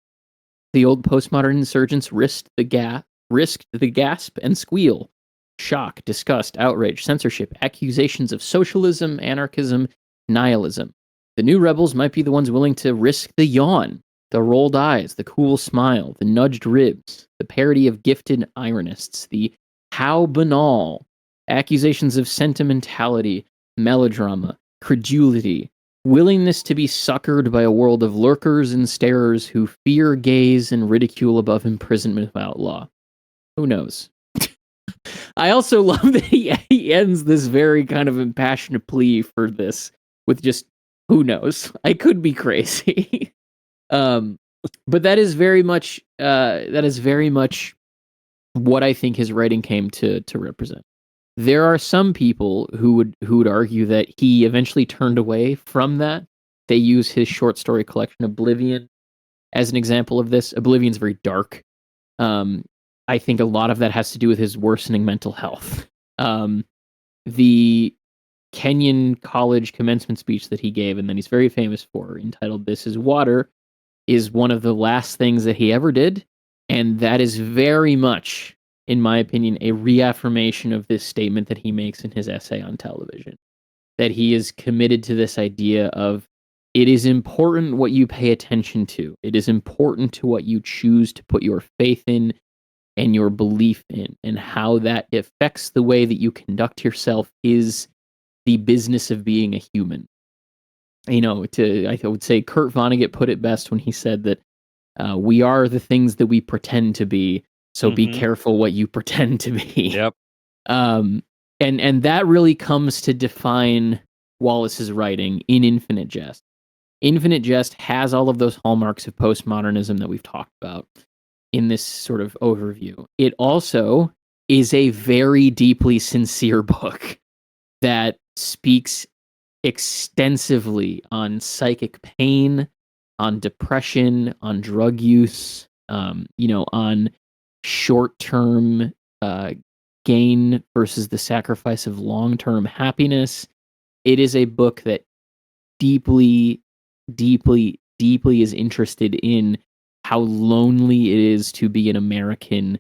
The old postmodern insurgents risked the gasp and squeal. Shock, disgust, outrage, censorship, accusations of socialism, anarchism, nihilism. The new rebels might be the ones willing to risk the yawn, the rolled eyes, the cool smile, the nudged ribs, the parody of gifted ironists, the how banal, accusations of sentimentality, melodrama, credulity, willingness to be suckered by a world of lurkers and starers who fear gaze and ridicule above imprisonment without law. Who knows? I also love that he ends this very kind of impassioned plea for this with just, who knows? I could be crazy. But that is very much what I think his writing came to represent. There are some people who would argue that he eventually turned away from that. They use his short story collection Oblivion as an example of this. Oblivion's very dark. I think a lot of that has to do with his worsening mental health. The Kenyan college commencement speech that he gave, and then he's very famous for, entitled "This Is Water," is one of the last things that he ever did, and that is very much, in my opinion, a reaffirmation of this statement that he makes in his essay on television, that he is committed to this idea of, it is important what you pay attention to. It is important to what you choose to put your faith in and your belief in, and how that affects the way that you conduct yourself is the business of being a human. I would say Kurt Vonnegut put it best when he said that we are the things that we pretend to be, so be careful what you pretend to be. Yep. And that really comes to define Wallace's writing in Infinite Jest. Infinite Jest has all of those hallmarks of postmodernism that we've talked about in this sort of overview. It also is a very deeply sincere book that speaks extensively on psychic pain, on depression, on drug use, on short-term gain versus the sacrifice of long-term happiness. It is a book that deeply, deeply, deeply is interested in how lonely it is to be an American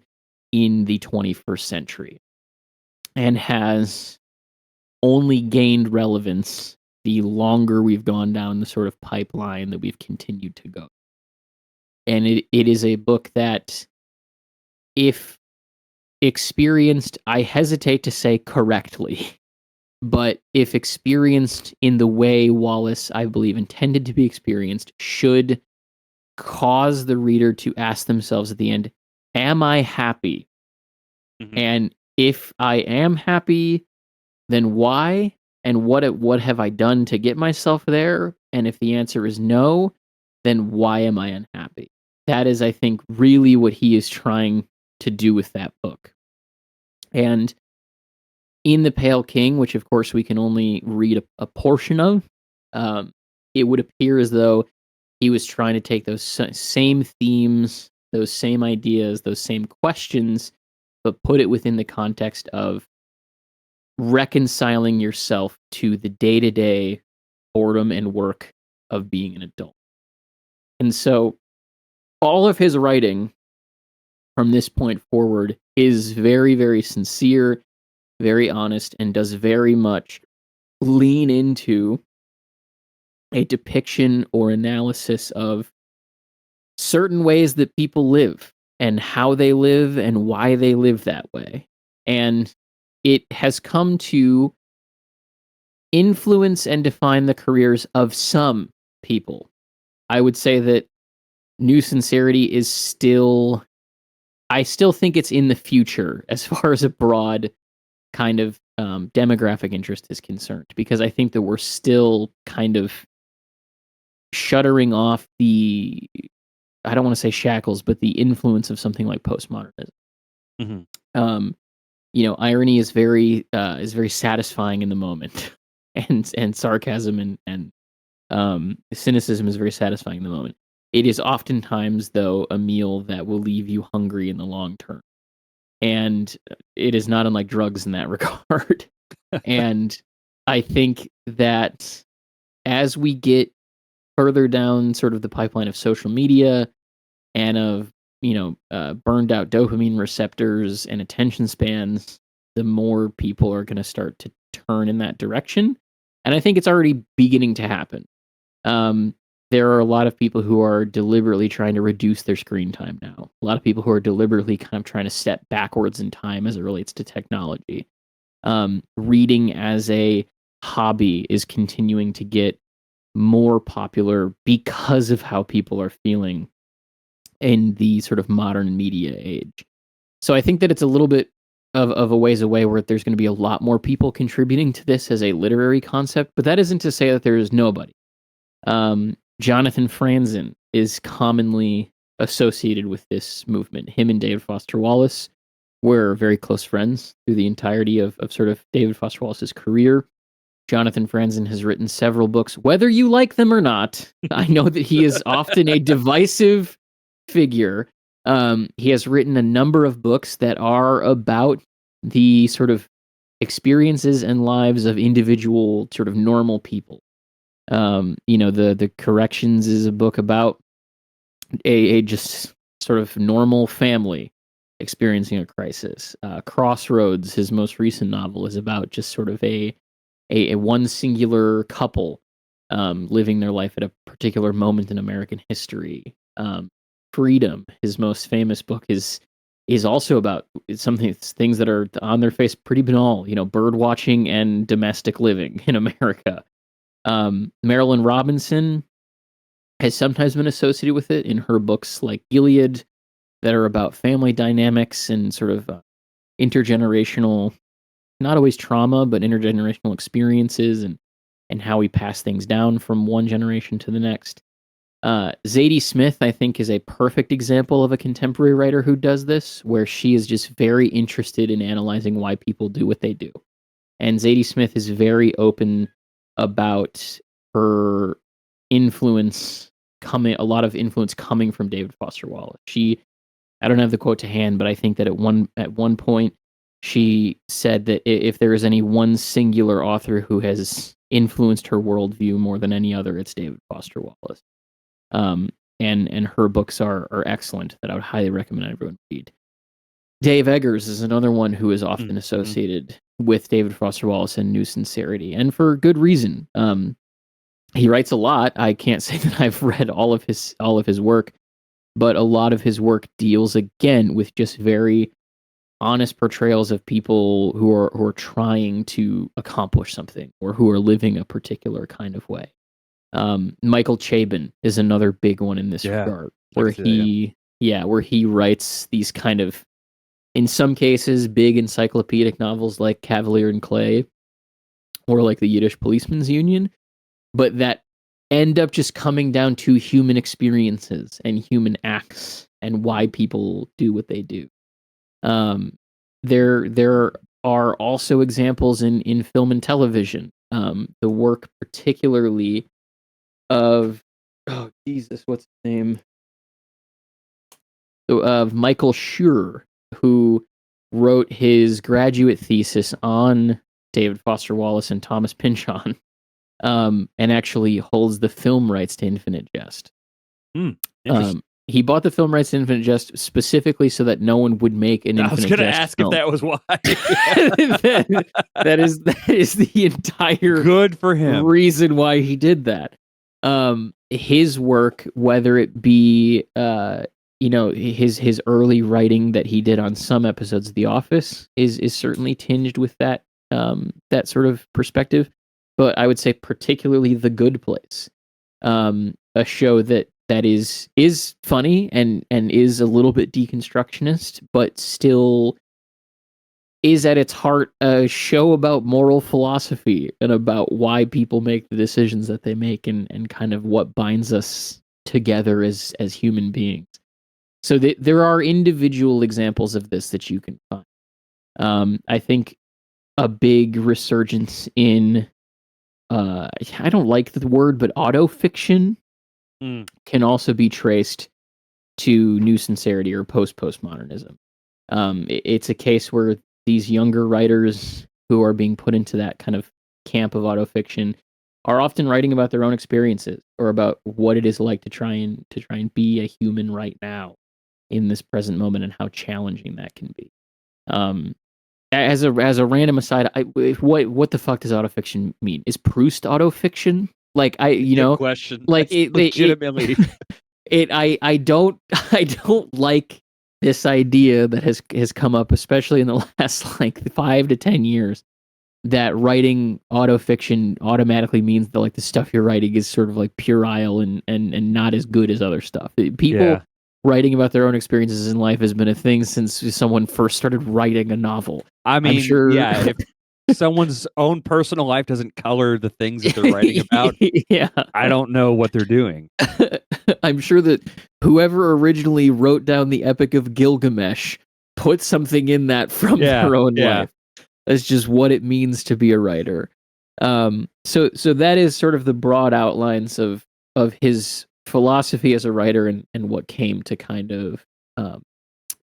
in the 21st century, and has only gained relevance the longer we've gone down the sort of pipeline that we've continued to go. And it is a book that, if experienced, I hesitate to say correctly, but if experienced in the way Wallace, I believe, intended to be experienced, should cause the reader to ask themselves at the end, am I happy? Mhm. And if I am happy, then why? And what have I done to get myself there? And if the answer is no, then why am I unhappy? That is, I think, really what he is trying to do with that book. And in The Pale King, which of course we can only read a portion of, um, it would appear as though he was trying to take those same themes, those same ideas, those same questions, but put it within the context of reconciling yourself to the day-to-day boredom and work of being an adult. And so all of his writing from this point forward is very, very sincere, very honest, and does very much lean into a depiction or analysis of certain ways that people live and how they live and why they live that way. And it has come to influence and define the careers of some people. I would say that New Sincerity is still, I still think it's in the future as far as a broad kind of demographic interest is concerned, because I think that we're still kind of shuttering off the, I don't want to say shackles, but the influence of something like postmodernism. Mhm. Um, irony is very satisfying in the moment, and sarcasm and cynicism is very satisfying in the moment. It is oftentimes, though, a meal that will leave you hungry in the long term, and it is not unlike drugs in that regard. And I think that as we get further down sort of the pipeline of social media and of burned out dopamine receptors and attention spans, the more people are going to start to turn in that direction. And I think it's already beginning to happen. There are a lot of people who are deliberately trying to reduce their screen time now. A lot of people who are deliberately kind of trying to step backwards in time as it relates to technology. Reading as a hobby is continuing to get more popular because of how people are feeling in the sort of modern media age. So I think that it's a little bit of a ways away where there's going to be a lot more people contributing to this as a literary concept, but that isn't to say that there is nobody. Jonathan Franzen is commonly associated with this movement. Him and David Foster Wallace were very close friends through the entirety of sort of David Foster Wallace's career. Jonathan Franzen has written several books, whether you like them or not. I know that he is often a divisive figure. He has written a number of books that are about the sort of experiences and lives of individual sort of normal people. The Corrections is a book about a just sort of normal family experiencing a crisis. Crossroads, his most recent novel, is about just sort of a one singular couple living their life at a particular moment in American history. Freedom, his most famous book, is also about things that are on their face pretty banal, bird watching and domestic living in America. Marilyn Robinson has sometimes been associated with it in her books like Gilead, that are about family dynamics and sort of intergenerational, not always trauma, but intergenerational experiences and how we pass things down from one generation to the next. Zadie Smith, I think, is a perfect example of a contemporary writer who does this, where she is just very interested in analyzing why people do what they do. And Zadie Smith is very open about her influence a lot of influence coming from David Foster Wallace. I don't have the quote to hand, but I think that at one point she said that if there is any one singular author who has influenced her worldview more than any other, it's David Foster Wallace. And her books are excellent, that I would highly recommend everyone read. Dave Eggers is another one who is often associated with David Foster Wallace and New Sincerity, and for good reason. He writes a lot. I can't say that I've read all of his work, but a lot of his work deals again with just very honest portrayals of people who are trying to accomplish something or who are living a particular kind of way. Michael Chabon is another big one in this regard, where where he writes these kind of, in some cases, big encyclopedic novels like Cavalier and Clay or like the Yiddish Policeman's Union, but that end up just coming down to human experiences and human acts and why people do what they do. There are also examples in film and television. The work particularly of, oh Jesus, what's his name? Of Michael Schur, who wrote his graduate thesis on David Foster Wallace and Thomas Pynchon, and actually holds the film rights to Infinite Jest. He bought the film rights to Infinite Jest specifically so that no one would make an Infinite Jest. I was going to ask if that was why. that is the entire good for him reason why he did that. His work, whether it be his early writing that he did on some episodes of The Office, is certainly tinged with that sort of perspective. But I would say particularly The Good Place, a show that is funny and is a little bit deconstructionist, but still is at its heart a show about moral philosophy and about why people make the decisions that they make and kind of what binds us together as human beings. So there are individual examples of this that you can find. I think a big resurgence in I don't like the word, but autofiction can also be traced to New Sincerity or postmodernism. It's a case where these younger writers who are being put into that kind of camp of autofiction are often writing about their own experiences or about what it is like to try and be a human right now in this present moment and how challenging that can be. As a random aside, what the fuck does autofiction mean? Is Proust autofiction? Like Good question. Like legitimately. I don't like this idea that has come up, especially in the last like 5 to 10 years, that writing autofiction automatically means that like the stuff you're writing is sort of like puerile and not as good as other stuff. People writing about their own experiences in life has been a thing since someone first started writing a novel. I mean, if someone's own personal life doesn't color the things that they're writing about, I don't know what they're doing. I'm sure that whoever originally wrote down the Epic of Gilgamesh put something in that from their own life. That's just what it means to be a writer. So that is sort of the broad outlines of his philosophy as a writer and what came to kind of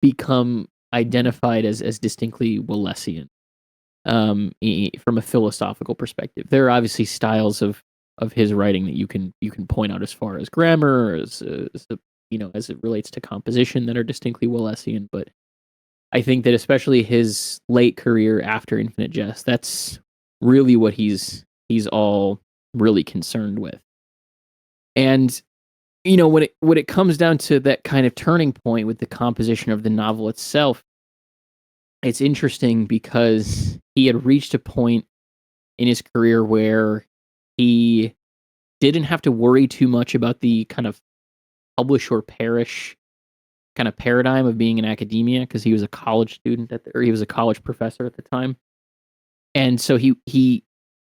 become identified as distinctly Wallesian from a philosophical perspective. There are obviously styles of his writing that you can point out as far as grammar, as it relates to composition that are distinctly Wallesian, but I think that especially his late career after Infinite Jest, that's really what he's all really concerned with. And when it comes down to that kind of turning point with the composition of the novel itself, it's interesting because he had reached a point in his career where he didn't have to worry too much about the kind of publish or perish kind of paradigm of being in academia, because he was a college student or he was a college professor at the time. And so he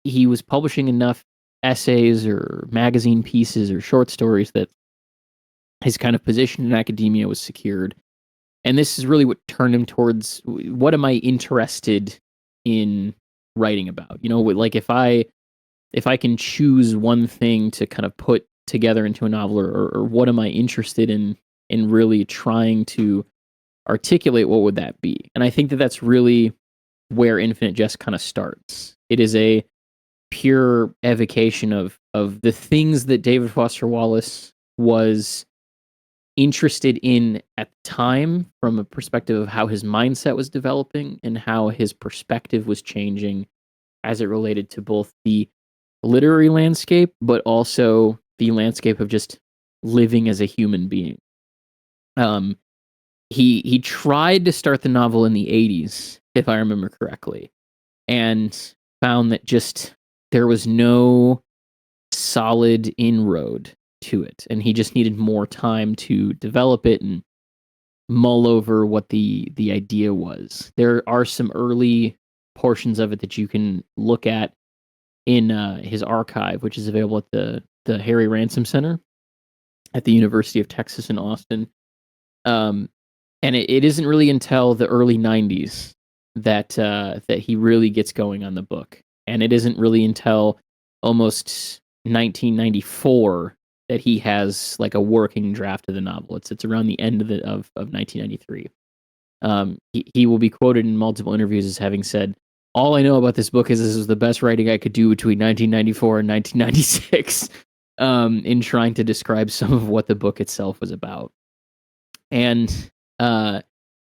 was publishing enough essays or magazine pieces or short stories that his kind of position in academia was secured. And this is really what turned him towards, what am I interested in writing about? Like if I can choose one thing to kind of put together into a novel, or what am I interested in really trying to articulate, what would that be? And I think that that's really where Infinite Jest kind of starts. It is a pure evocation of the things that David Foster Wallace was interested in at the time, from a perspective of how his mindset was developing and how his perspective was changing as it related to both the literary landscape, but also the landscape of just living as a human being. he tried to start the novel in the 80s, if I remember correctly, and found that just there was no solid inroad to it, and he just needed more time to develop it and mull over what the idea was. There are some early portions of it that you can look at in his archive, which is available at the Harry Ransom Center at the University of Texas in Austin. And it isn't really until the early '90s that he really gets going on the book, and it isn't really until almost 1994 that he has like a working draft of the novel. It's around the end of 1993. He will be quoted in multiple interviews as having said, "All I know about this book is this is the best writing I could do between 1994 and 1996." In trying to describe some of what the book itself was about. And a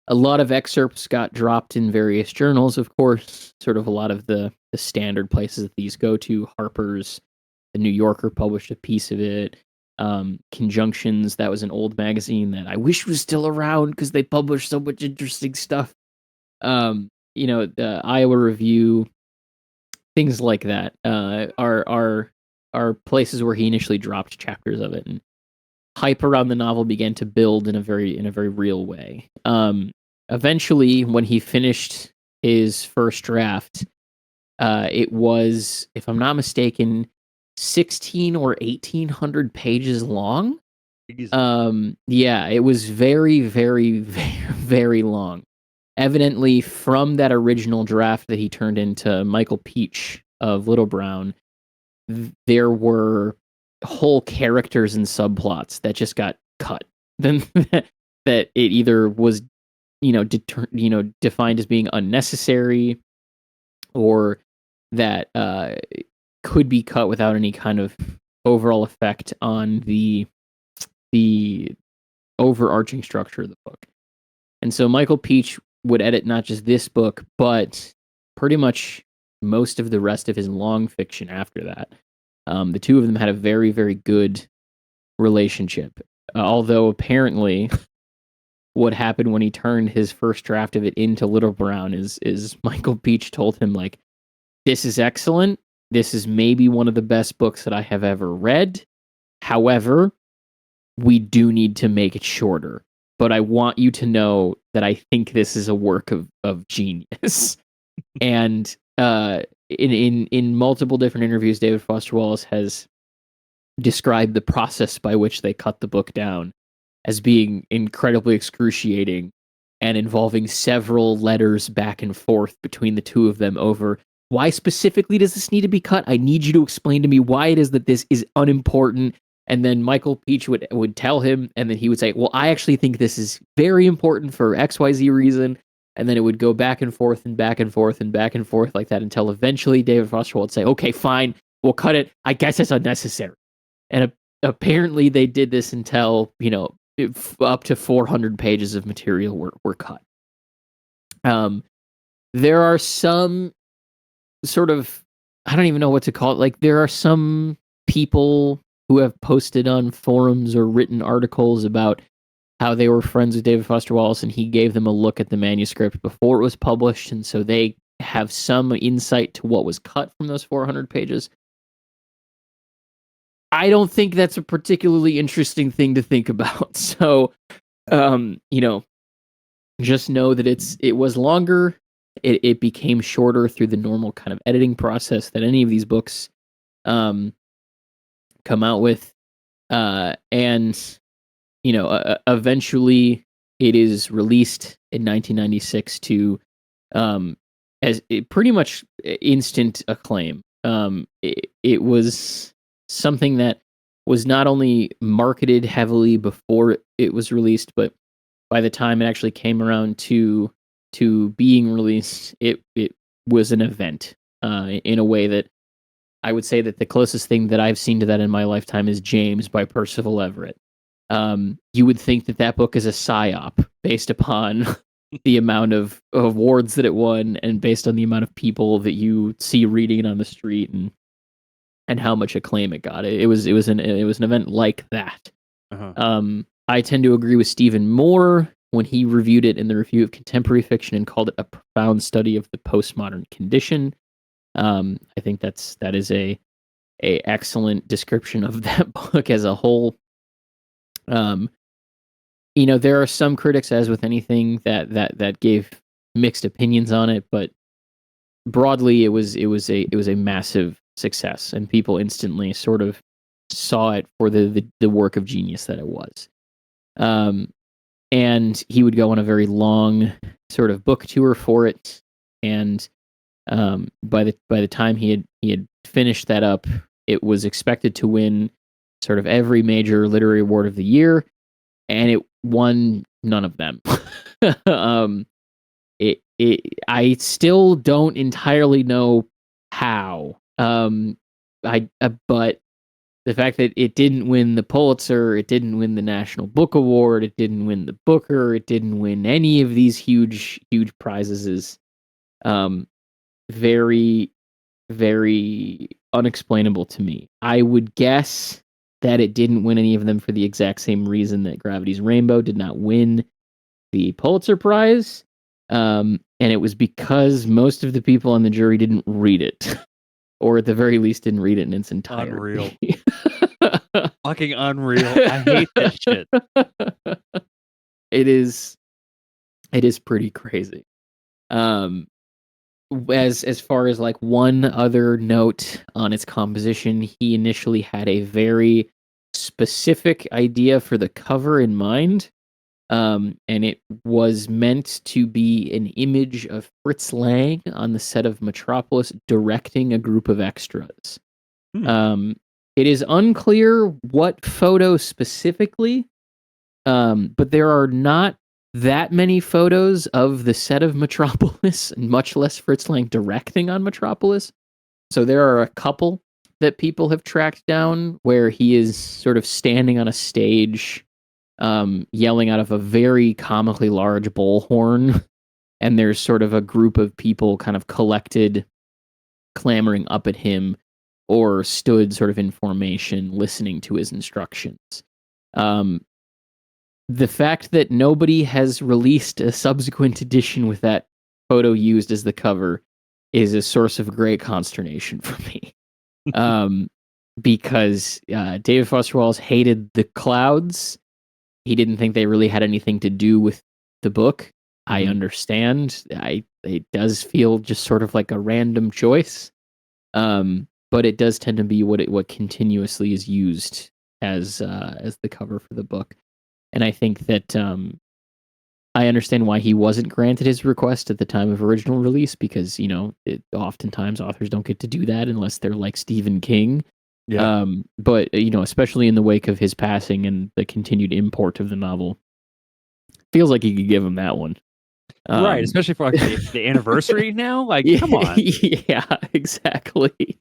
lot of excerpts got dropped in various journals, of course, sort of a lot of the standard places that these go to. Harper's, the New Yorker published a piece of it. Conjunctions, that was an old magazine that I wish was still around because they published so much interesting stuff. The Iowa Review, things like that are places where he initially dropped chapters of it, and hype around the novel began to build in a very real way. Eventually, when he finished his first draft, it was, if I'm not mistaken, 16 or 1800 pages long. Yeah, it was very, very, very long. Evidently, from that original draft that he turned into Michael Peach of Little Brown, there were whole characters and subplots that just got cut. Then that it either was, defined as being unnecessary, or that could be cut without any kind of overall effect on the overarching structure of the book. And so Michael Peach would edit not just this book, but pretty much most of the rest of his long fiction after that. The two of them had a very, very good relationship. Although apparently what happened when he turned his first draft of it into Little Brown is Michael Peach told him, like, this is excellent. This is maybe one of the best books that I have ever read. However, we do need to make it shorter. But I want you to know that I think this is a work of genius. And in multiple different interviews, David Foster Wallace has described the process by which they cut the book down as being incredibly excruciating and involving several letters back and forth between the two of them over why specifically does this need to be cut? I need you to explain to me why it is that this is unimportant. And then Michael Peach would tell him, and then he would say, well, I actually think this is very important for XYZ reason. And then it would go back and forth and back and forth and back and forth like that until eventually David Foster would say, okay, fine, we'll cut it. I guess it's unnecessary. And apparently they did this until, up to 400 pages of material were cut. There are some sort of, I don't even know what to call it. Like, there are some people who have posted on forums or written articles about how they were friends with David Foster Wallace and he gave them a look at the manuscript before it was published, and so they have some insight to what was cut from those 400 pages. I don't think that's a particularly interesting thing to think about. So, just know that it was longer. It became shorter through the normal kind of editing process that any of these books come out with. And eventually it is released in 1996 to as pretty much instant acclaim. It was something that was not only marketed heavily before it was released, but by the time it actually came around to being released, it was an event in a way that I would say that the closest thing that I've seen to that in my lifetime is James by Percival Everett. You would think that book is a psyop based upon the amount of awards that it won and based on the amount of people that you see reading it on the street and how much acclaim it got. It was an event like that. Uh-huh. I tend to agree with Stephen Moore when he reviewed it in the Review of Contemporary Fiction and called it a profound study of the postmodern condition. I think that is a excellent description of that book as a whole. There are some critics, as with anything, that gave mixed opinions on it, but broadly, it was a massive success, and people instantly sort of saw it for the work of genius that it was. And he would go on a very long sort of book tour for it, and by the time he had finished that up, it was expected to win sort of every major literary award of the year, and it won none of them. I still don't entirely know how. But the fact that it didn't win the Pulitzer, it didn't win the National Book Award, it didn't win the Booker, it didn't win any of these huge prizes is very, very unexplainable to me. I would guess that it didn't win any of them for the exact same reason that Gravity's Rainbow did not win the Pulitzer Prize. And it was because most of the people on the jury didn't read it, or at the very least didn't read it in its entirety. Unreal. Fucking unreal. I hate this shit. It is pretty crazy. As far as like one other note on its composition, he initially had a very specific idea for the cover in mind. And it was meant to be an image of Fritz Lang on the set of Metropolis directing a group of extras. It is unclear what photo specifically, but there are not that many photos of the set of Metropolis, much less Fritz Lang directing on Metropolis. So there are a couple that people have tracked down where he is sort of standing on a stage, yelling out of a very comically large bullhorn, and there's sort of a group of people kind of collected, clamoring up at him, or stood sort of in formation, listening to his instructions. The fact that nobody has released a subsequent edition with that photo used as the cover is a source of great consternation for me. Because David Foster Wallace hated the clouds. He didn't think they really had anything to do with the book. I understand. It does feel just sort of like a random choice. But it does tend to be what continuously is used as the cover for the book. And I think that I understand why he wasn't granted his request at the time of original release, because, oftentimes authors don't get to do that unless they're like Stephen King. Yeah. But, especially in the wake of his passing and the continued import of the novel, feels like you could give him that one. Right, especially for like the anniversary now. Like, come on. Yeah, exactly.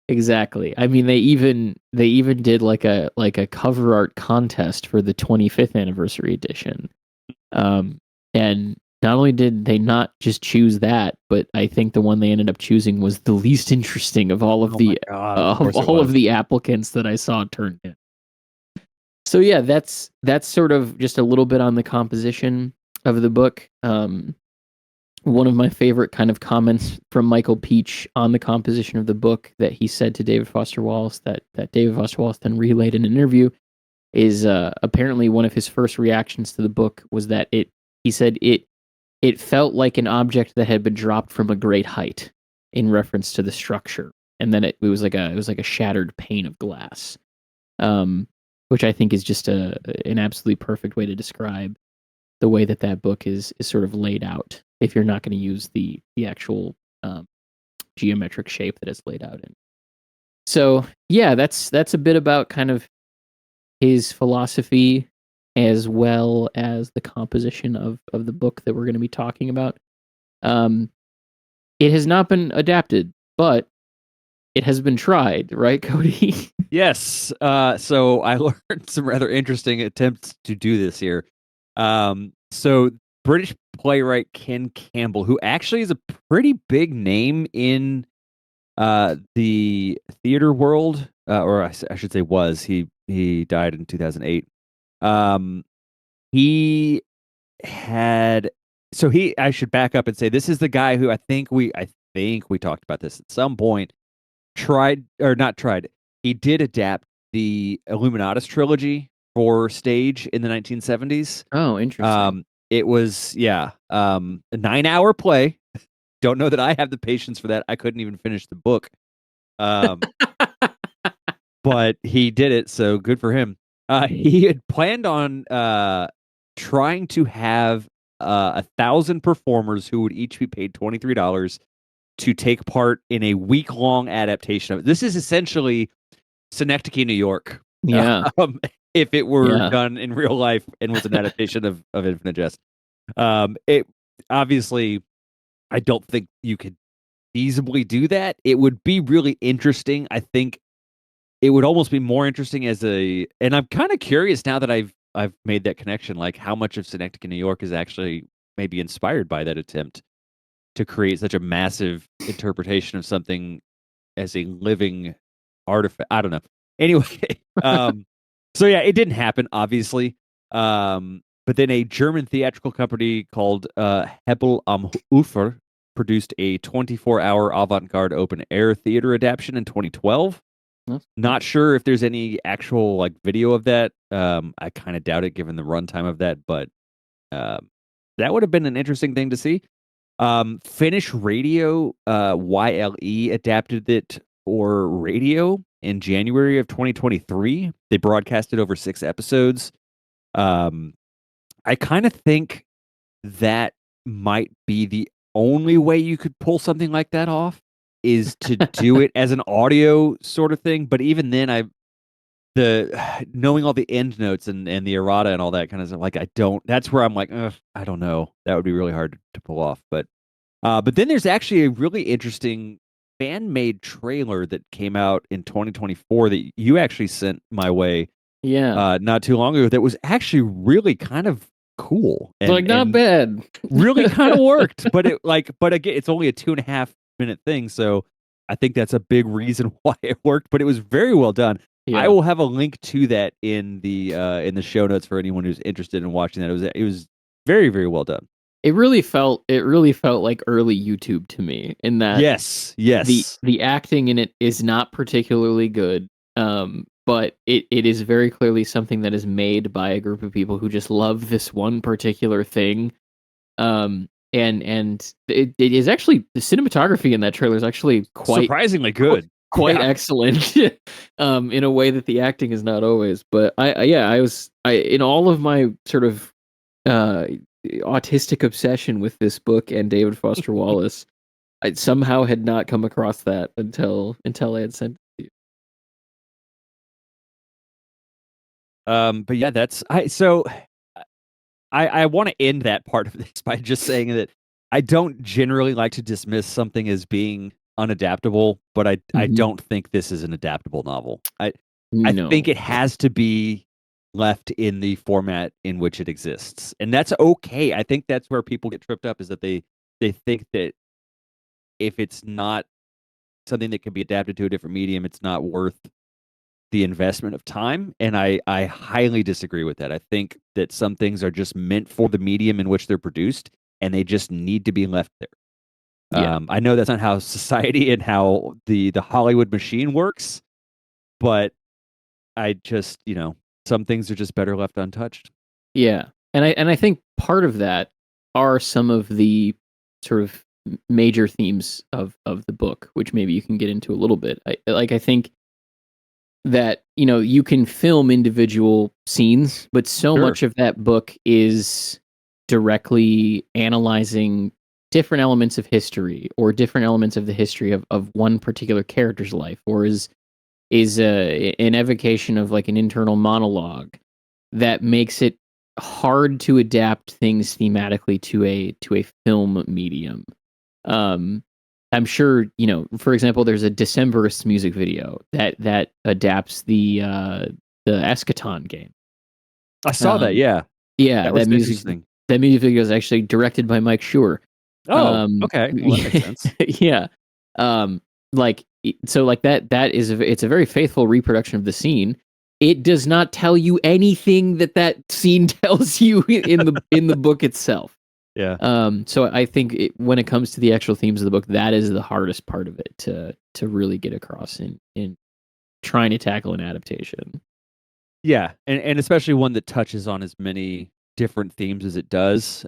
Exactly. I mean, they even did like a cover art contest for the 25th anniversary edition. And not only did they not just choose that, but I think the one they ended up choosing was the least interesting of all of of the applicants that I saw turned in. So yeah, that's sort of just a little bit on the composition of the book. One of my favorite kind of comments from Michael Peach on the composition of the book that he said to David Foster Wallace that David Foster Wallace then relayed in an interview is apparently one of his first reactions to the book was that he said it felt like an object that had been dropped from a great height, in reference to the structure, and then it was like a shattered pane of glass, which I think is just an absolutely perfect way to describe the way that book is sort of laid out, if you're not going to use the actual geometric shape that it's laid out in. So yeah, that's a bit about kind of his philosophy as well as the composition of the book that we're going to be talking about. It has not been adapted, but it has been tried, right, Cody? Yes. So I learned some rather interesting attempts to do this here. So British playwright Ken Campbell, who actually is a pretty big name in the theater world, or I should say was. He died in 2008. He had so he I should back up and say this is the guy who I think we talked about this at some point. Tried or not tried. He did adapt the Illuminatus trilogy for stage in the 1970s. Oh, interesting. It was a 9-hour play. Don't know that I have the patience for that. I couldn't even finish the book. Um, but he did it, so good for him. He had planned on trying to have 1,000 performers who would each be paid $23 to take part in a week-long adaptation of it. This is essentially Synecdoche, New York. Yeah. If it were Yeah. done in real life and was an adaptation of Infinite Jest. It obviously, I don't think you could feasibly do that. It would be really interesting. I think it would almost be more interesting and I'm kind of curious now that I've made that connection, like how much of Synecdoche, New York is actually maybe inspired by that attempt to create such a massive interpretation of something as a living artifact. I don't know. Anyway, so yeah, it didn't happen, obviously. But then a German theatrical company called Hebel am Ufer produced a 24-hour avant-garde open-air theater adaptation in 2012. Not sure if there's any actual like video of that. I kind of doubt it, given the runtime of that. But that would have been an interesting thing to see. Finnish radio, YLE adapted it for radio in January of 2023. They broadcasted over 6 episodes. I kind of think that might be the only way you could pull something like that off is to do it as an audio sort of thing. But even then, knowing all the end notes and the errata and all that kind of stuff, like that's where I'm like, I don't know. That would be really hard to pull off. But then there's actually a really interesting fan-made trailer that came out in 2024 that you actually sent my way Yeah. not too long ago that was actually really kind of cool Like, not and bad. really kind of worked. But again, it's only a 2.5-minute thing, so I think that's a big reason why it worked. But it was very well done. I Yeah. will have a link to that in the show notes for anyone who's interested in watching that. It was very, very well done. It really felt like early YouTube to me in that Yes. the acting in it is not particularly good. But it is very clearly something that is made by a group of people who just love this one particular thing. And it is actually the cinematography in that trailer is actually quite surprisingly good. Quite excellent. In a way that the acting is not always. But I was in all of my sort of autistic obsession with this book and David Foster Wallace, I somehow had not come across that until I had sent it to you. But yeah, I want to end that part of this by just saying that I don't generally like to dismiss something as being unadaptable, but I Mhm. don't think this is an adaptable novel. I No. think it has to be left in the format in which it exists. And that's okay. I think that's where people get tripped up, is that they think that if it's not something that can be adapted to a different medium, it's not worth the investment of time. And I highly disagree with that. I think that some things are just meant for the medium in which they're produced, and they just need to be left there. Yeah. I know that's not how society and how the Hollywood machine works, but I just, some things are just better left untouched. Yeah. And I think part of that are some of the sort of major themes of the book, which maybe you can get into a little bit. I think that, you can film individual scenes, but so Sure. much of that book is directly analyzing different elements of history or different elements of the history of one particular character's life, or is an evocation of like an internal monologue that makes it hard to adapt things thematically to a film medium. I'm sure, for example, there's a Decemberists music video that adapts the Eschaton game. I saw that. Yeah. Yeah, That was that interesting. music video is actually directed by Mike Schur. Oh, okay. Well, that makes sense. Yeah. So like that is it's a very faithful reproduction of the scene. it does not tell you anything that scene tells you in the book itself. Yeah. So I think when it comes to the actual themes of the book, that is the hardest part of it to really get across in trying to tackle an adaptation. Yeah, and especially one that touches on as many different themes as it does.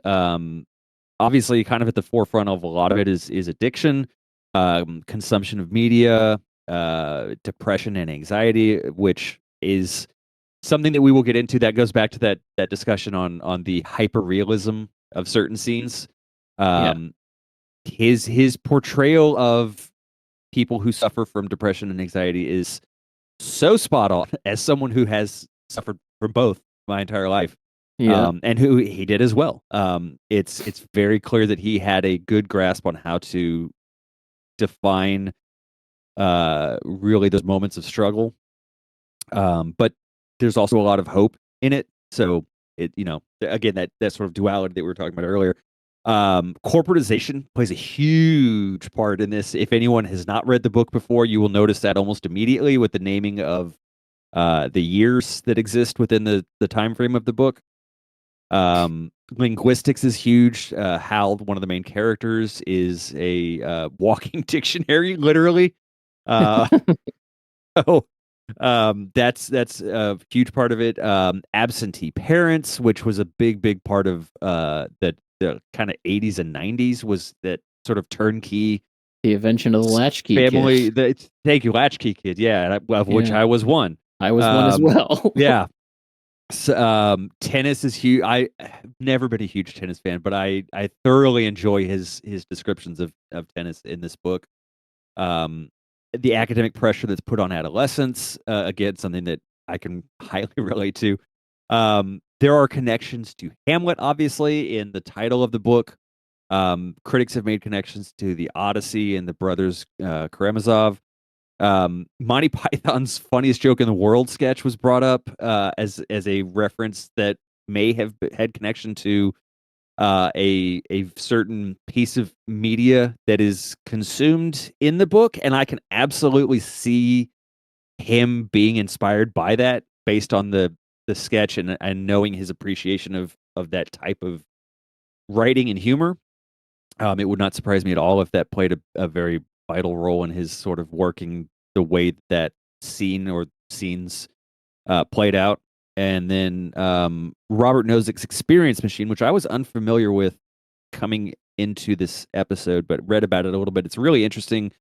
Obviously, kind of at the forefront of a lot of it is addiction, consumption of media, depression and anxiety, which is something that we will get into. That goes back to that discussion on the hyper realism of certain scenes. His portrayal of people who suffer from depression and anxiety is so spot on, as someone who has suffered from both my entire life. And who he did as well. It's very clear that he had a good grasp on how to define really those moments of struggle. But there's also a lot of hope in it. So it, again, that sort of duality that we were talking about earlier. Corporatization plays a huge part in this. If anyone has not read the book before, you will notice that almost immediately with the naming of the years that exist within the time frame of the book. Linguistics is huge. Hal, one of the main characters, is a walking dictionary, literally. So that's a huge part of it. Absentee parents, which was a big part of the kind of 80s and 90s, was that sort of turnkey. The invention of the latchkey family. kid. Thank you, latchkey kid. Yeah, of which I was one. I was one as well. Yeah. So, tennis is huge. I've never been a huge tennis fan, but I thoroughly enjoy his descriptions of tennis in this book. The academic pressure that's put on adolescents, again, something that I can highly relate to. There are connections to Hamlet, obviously, in the title of the book. Critics have made connections to the Odyssey and the brothers Karamazov. Monty Python's Funniest Joke in the World sketch was brought up as a reference that may have had connection to a certain piece of media that is consumed in the book, and I can absolutely see him being inspired by that based on the sketch and knowing his appreciation of that type of writing and humor. It would not surprise me at all if that played a very vital role in his sort of working the way that scene or scenes played out. And then Robert Nozick's Experience Machine, which I was unfamiliar with coming into this episode, but read about it a little bit. It's really interesting.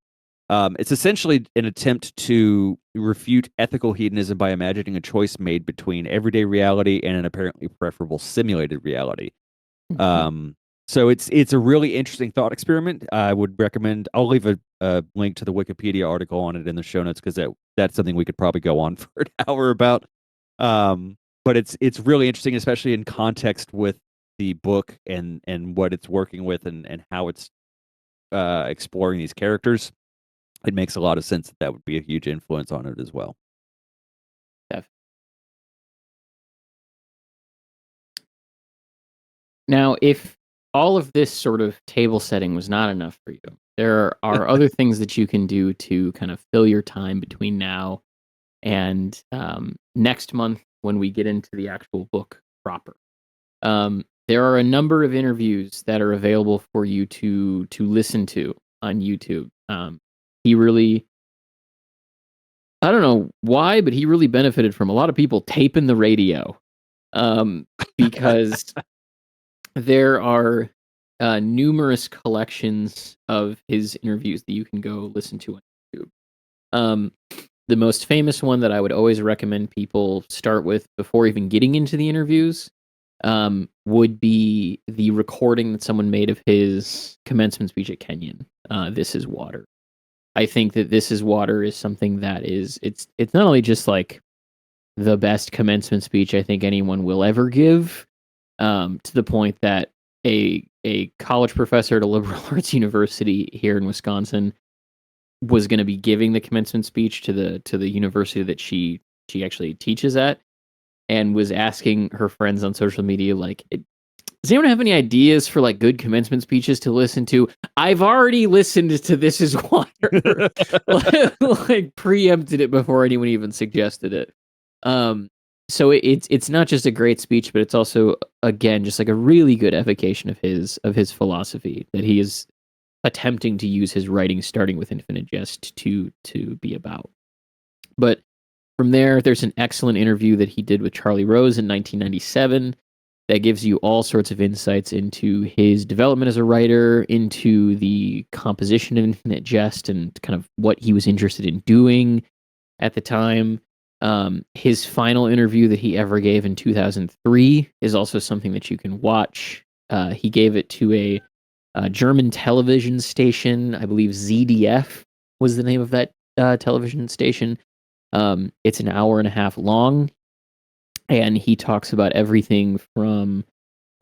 It's essentially an attempt to refute ethical hedonism by imagining a choice made between everyday reality and an apparently preferable simulated reality. So it's a really interesting thought experiment. I would recommend. I'll leave a link to the Wikipedia article on it in the show notes because that's something we could probably go on for an hour about. But it's really interesting, especially in context with the book and what it's working with and how it's exploring these characters. It makes a lot of sense that would be a huge influence on it as well. Now, if all of this sort of table setting was not enough for you, there are other things that you can do to kind of fill your time between now and next month when we get into the actual book proper. There are a number of interviews that are available for you to listen to on YouTube. He really, I don't know why, but he really benefited from a lot of people taping the radio because there are numerous collections of his interviews that you can go listen to on YouTube. The most famous one that I would always recommend people start with before even getting into the interviews would be the recording that someone made of his commencement speech at Kenyon. This is Water. I think that This is Water is something that it's not only just like the best commencement speech I think anyone will ever give, to the point that a college professor at a liberal arts university here in Wisconsin was going to be giving the commencement speech to the university that she actually teaches at, and was asking her friends on social media, like, does anyone have any ideas for like good commencement speeches to listen to? I've already listened to This Is Water. Like preempted it before anyone even suggested it. So it's not just a great speech, but it's also, again, just like a really good evocation of his philosophy that he is attempting to use his writing, starting with Infinite Jest, to be about. But from there, there's an excellent interview that he did with Charlie Rose in 1997 that gives you all sorts of insights into his development as a writer, into the composition of Infinite Jest, and kind of what he was interested in doing at the time. His final interview that he ever gave in 2003 is also something that you can watch. He gave it to a German television station. I believe ZDF was the name of that television station. It's an hour and a half long, and he talks about everything from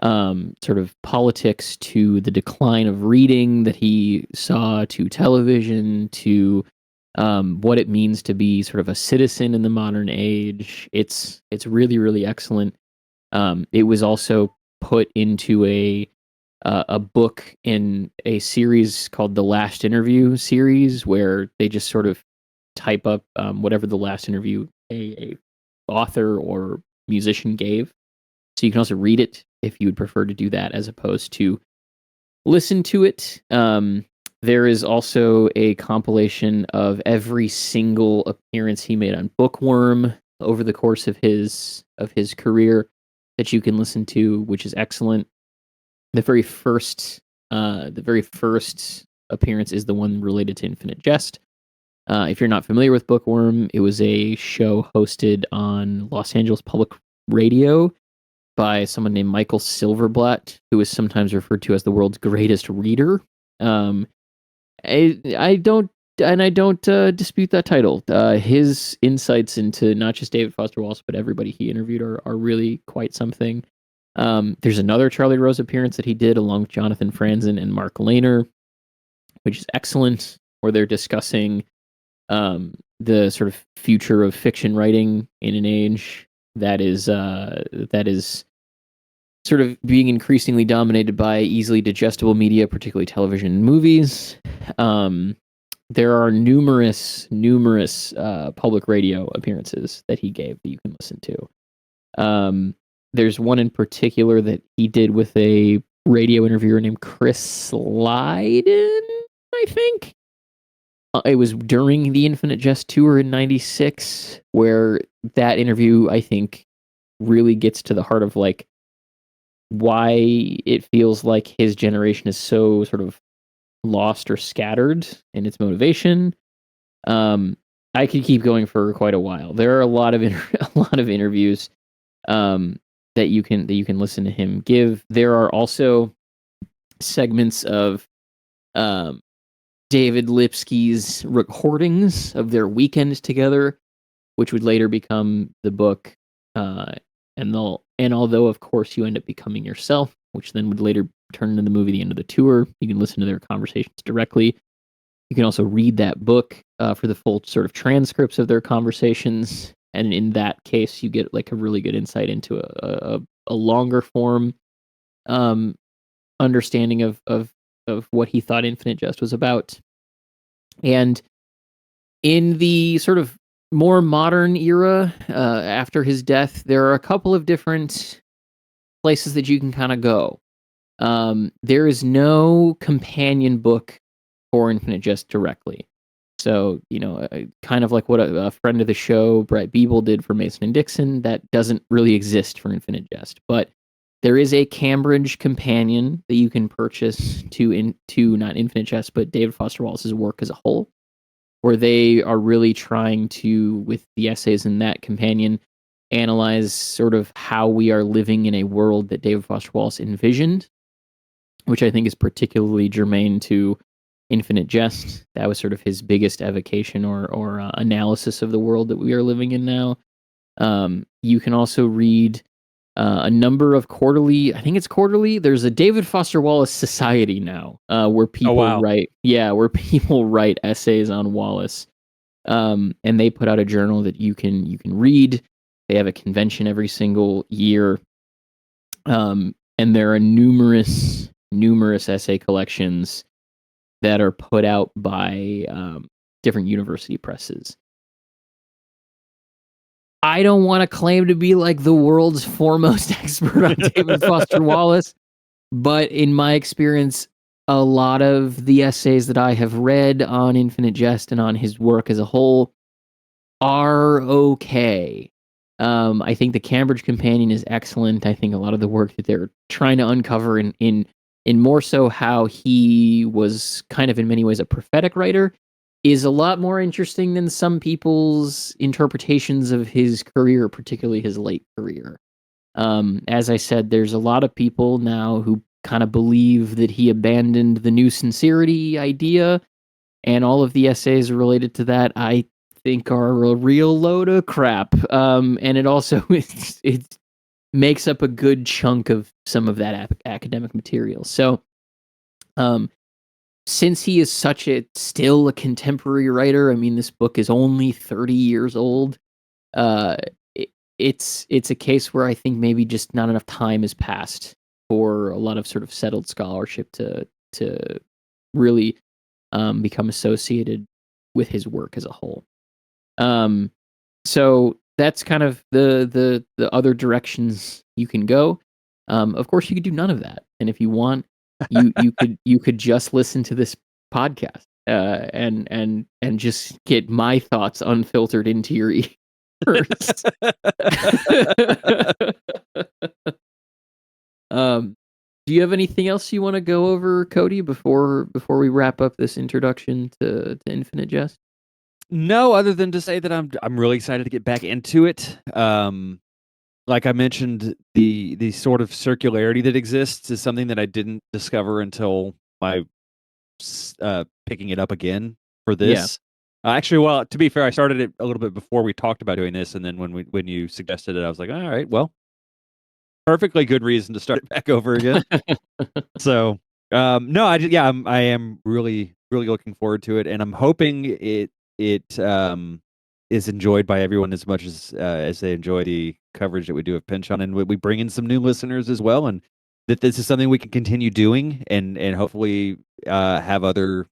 sort of politics to the decline of reading that he saw, to television, to what it means to be sort of a citizen in the modern age. It's really, really excellent. It was also put into a book in a series called the Last Interview series, where they just sort of type up whatever the last interview a author or musician gave. So you can also read it if you would prefer to do that as opposed to listen to it. There is also a compilation of every single appearance he made on Bookworm over the course of his career that you can listen to, which is excellent. The very first appearance is the one related to Infinite Jest. If you're not familiar with Bookworm, it was a show hosted on Los Angeles Public Radio by someone named Michael Silverblatt, who is sometimes referred to as the world's greatest reader. I don't dispute that title. His insights into not just David Foster Wallace, but everybody he interviewed are really quite something. There's another Charlie Rose appearance that he did along with Jonathan Franzen and Mark Lehner, which is excellent, where they're discussing the sort of future of fiction writing in an age that is sort of being increasingly dominated by easily digestible media, particularly television and movies. There are numerous public radio appearances that he gave that you can listen to. There's one in particular that he did with a radio interviewer named Chris Lydon, I think. It was during the Infinite Jest tour in '96, where that interview, I think, really gets to the heart of like why it feels like his generation is so sort of lost or scattered in its motivation. I could keep going for quite a while. There are a lot of a lot of interviews that you can listen to him give. There are also segments of David Lipsky's recordings of their weekend together, which would later become the book. And although of course you end up becoming yourself, which then would later turn into the movie The End of the Tour, you can listen to their conversations directly. You can also read that book for the full sort of transcripts of their conversations, and in that case, you get like a really good insight into a longer form understanding of what he thought Infinite Jest was about. And in the sort of more modern era, after his death, there are a couple of different places that you can kind of go. There is no companion book for Infinite Jest directly. So, kind of like what a friend of the show, Brett Biebel, did for Mason and Dixon, that doesn't really exist for Infinite Jest. But there is a Cambridge companion that you can purchase to not Infinite Jest, but David Foster Wallace's work as a whole, where they are really trying to, with the essays in that companion, analyze sort of how we are living in a world that David Foster Wallace envisioned, which I think is particularly germane to Infinite Jest. That was sort of his biggest evocation or analysis of the world that we are living in now. You can also read a number of quarterly. I think it's quarterly. There's a David Foster Wallace Society now, where people write essays on Wallace, and they put out a journal that you can read. They have a convention every single year, and there are numerous essay collections that are put out by different university presses. I don't want to claim to be like the world's foremost expert on David Foster Wallace, but in my experience, a lot of the essays that I have read on Infinite Jest and on his work as a whole are okay. I think the Cambridge Companion is excellent. I think a lot of the work that they're trying to uncover in more so how he was kind of in many ways a prophetic writer is a lot more interesting than some people's interpretations of his career, particularly his late career. As I said, there's a lot of people now who kind of believe that he abandoned the new sincerity idea, and all of the essays related to that I think are a real load of crap. And it also it makes up a good chunk of some of that academic material. So, um, since he is still a contemporary writer, I mean, this book is only 30 years old. Uh, it's a case where I think maybe just not enough time has passed for a lot of sort of settled scholarship to really become associated with his work as a whole. Um, so that's kind of the other directions you can go. Of course, you could do none of that, and if you want, you could just listen to this podcast and just get my thoughts unfiltered into your ears. um, do you have anything else you want to go over, Cody, before we wrap up this introduction to Infinite Jest? No, other than to say that I'm really excited to get back into it. Like I mentioned, the sort of circularity that exists is something that I didn't discover until my picking it up again for Yeah. this. Actually, well, to be fair, I started it a little bit before we talked about doing this, and then when you suggested it, I was like, all right, well, perfectly good reason to start it back over again. So, no, I am really looking forward to it, and I'm hoping it is enjoyed by everyone as much as they enjoy the coverage that we do of Pinch On, and we bring in some new listeners as well, and that this is something we can continue doing, and hopefully have other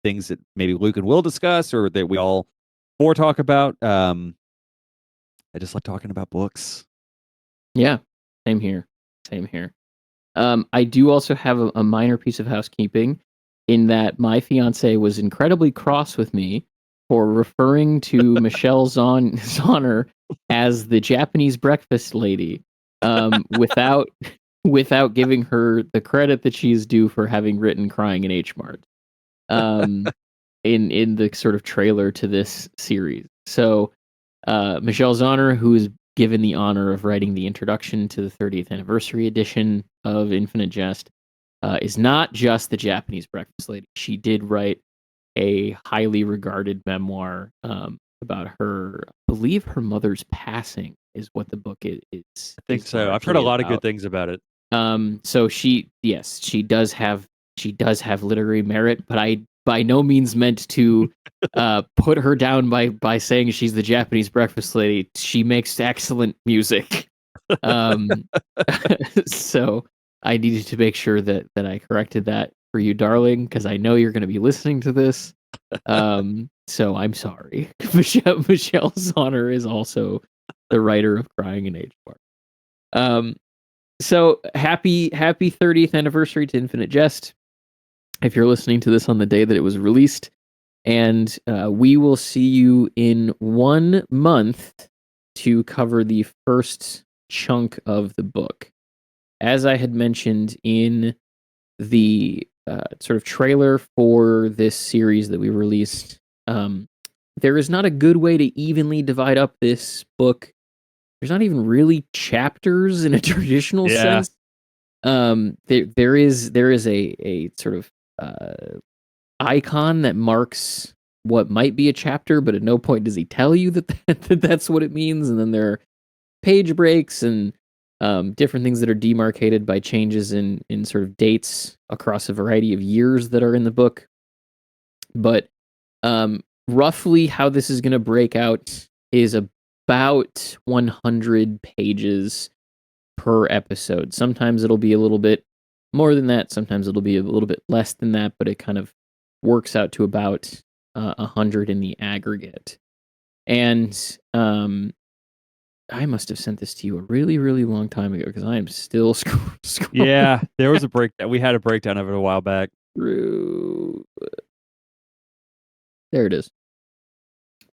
things that maybe Luke and Will discuss or that we all four talk about. I just like talking about books. Yeah, same here. Same here. I do also have a minor piece of housekeeping in that my fiance was incredibly cross with me for referring to Michelle Zauner as the Japanese breakfast lady, without without giving her the credit that she is due for having written "Crying in H Mart," um, in the sort of trailer to this series. So, Michelle Zauner, who is given the honor of writing the introduction to the 30th anniversary edition of Infinite Jest, is not just the Japanese breakfast lady. She did write a highly regarded memoir about her. I believe her mother's passing is what the book is. I think so. I've heard a lot of good things about it. So she does have literary merit, but I by no means meant to put her down by saying she's the Japanese breakfast lady. She makes excellent music. So I needed to make sure that I corrected that for you, darling, because I know you're going to be listening to this. So I'm sorry. Michelle Zauner is also the writer of Crying in H Bar. So happy 30th anniversary to Infinite Jest. If you're listening to this on the day that it was released, and we will see you in 1 month to cover the first chunk of the book. As I had mentioned in the sort of trailer for this series that we released, there is not a good way to evenly divide up this book. There's not even really chapters in a traditional sense. There is a sort of icon that marks what might be a chapter, but at no point does he tell you that that's what it means. And then there are page breaks and different things that are demarcated by changes in sort of dates across a variety of years that are in the book. But roughly how this is going to break out is about 100 pages per episode. Sometimes it'll be a little bit more than that. Sometimes it'll be a little bit less than that, but it kind of works out to about 100 in the aggregate. And I must have sent this to you a really, really long time ago because I am still scrolling Yeah, there was a breakdown. We had a breakdown of it a while back. through. There it is.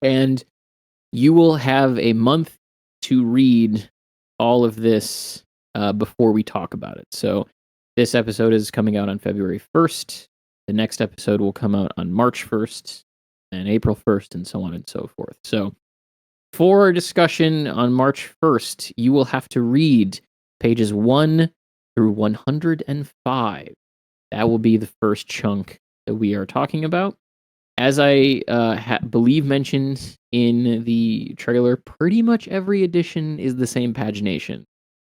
And you will have a month to read all of this before we talk about it. So this episode is coming out on February 1st. The next episode will come out on March 1st and April 1st and so on and so forth. So for our discussion on March 1st, you will have to read pages 1 through 105. That will be the first chunk that we are talking about. As I believe mentioned in the trailer, pretty much every edition is the same pagination.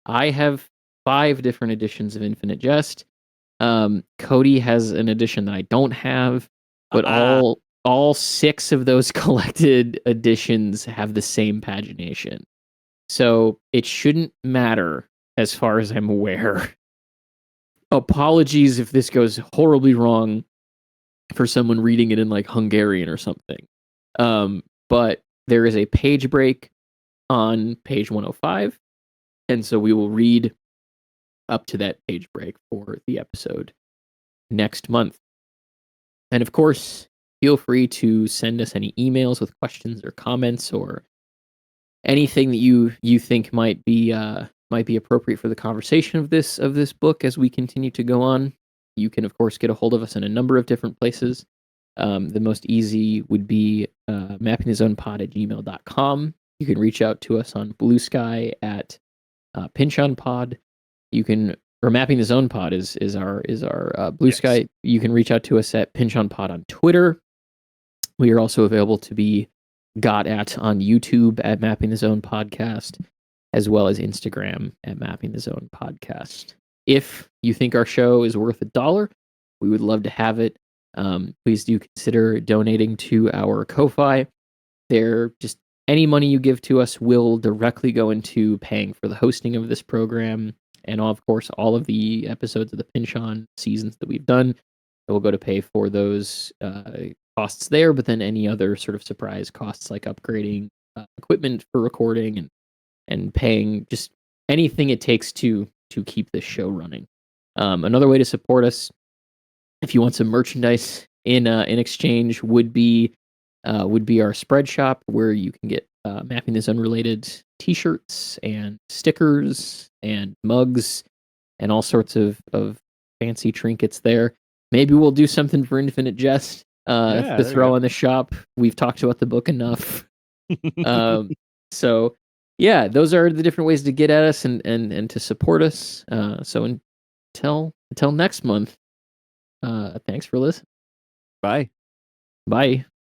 I have 5 different editions of Infinite Jest. Cody has an edition that I don't have, but all 6 of those collected editions have the same pagination. So it shouldn't matter as far as I'm aware. Apologies if this goes horribly wrong for someone reading it in like Hungarian or something. But there is a page break on page 105, and so we will read up to that page break for the episode next month. And of course, feel free to send us any emails with questions or comments or anything that you think might be appropriate for the conversation of this book as we continue to go on. You can, of course, get a hold of us in a number of different places. The most easy would be mappingthezonepod@gmail.com. You can reach out to us on Blue Sky at PinchOnPod. You can, or Mapping the Zone Pod is our Blue Sky. You can reach out to us at PinchOnPod on Twitter. We are also available to be got at on YouTube at Mapping the Zone Podcast, as well as Instagram at Mapping the Zone Podcast. If you think our show is worth $1, we would love to have it. Please do consider donating to our Ko-Fi. Just any money you give to us will directly go into paying for the hosting of this program, and of course, all of the episodes of the Pinch On seasons that we've done. It will go to pay for those costs there, but then any other sort of surprise costs like upgrading equipment for recording and paying just anything it takes to keep this show running. Another way to support us, if you want some merchandise in exchange, would be our spread shop, where you can get Mapping This Unrelated t-shirts and stickers and mugs and all sorts of fancy trinkets there. Maybe we'll do something for Infinite Jest to throw on the shop. We've talked about the book enough. So yeah, those are the different ways to get at us and to support us. So until next month, thanks for listening. Bye. Bye.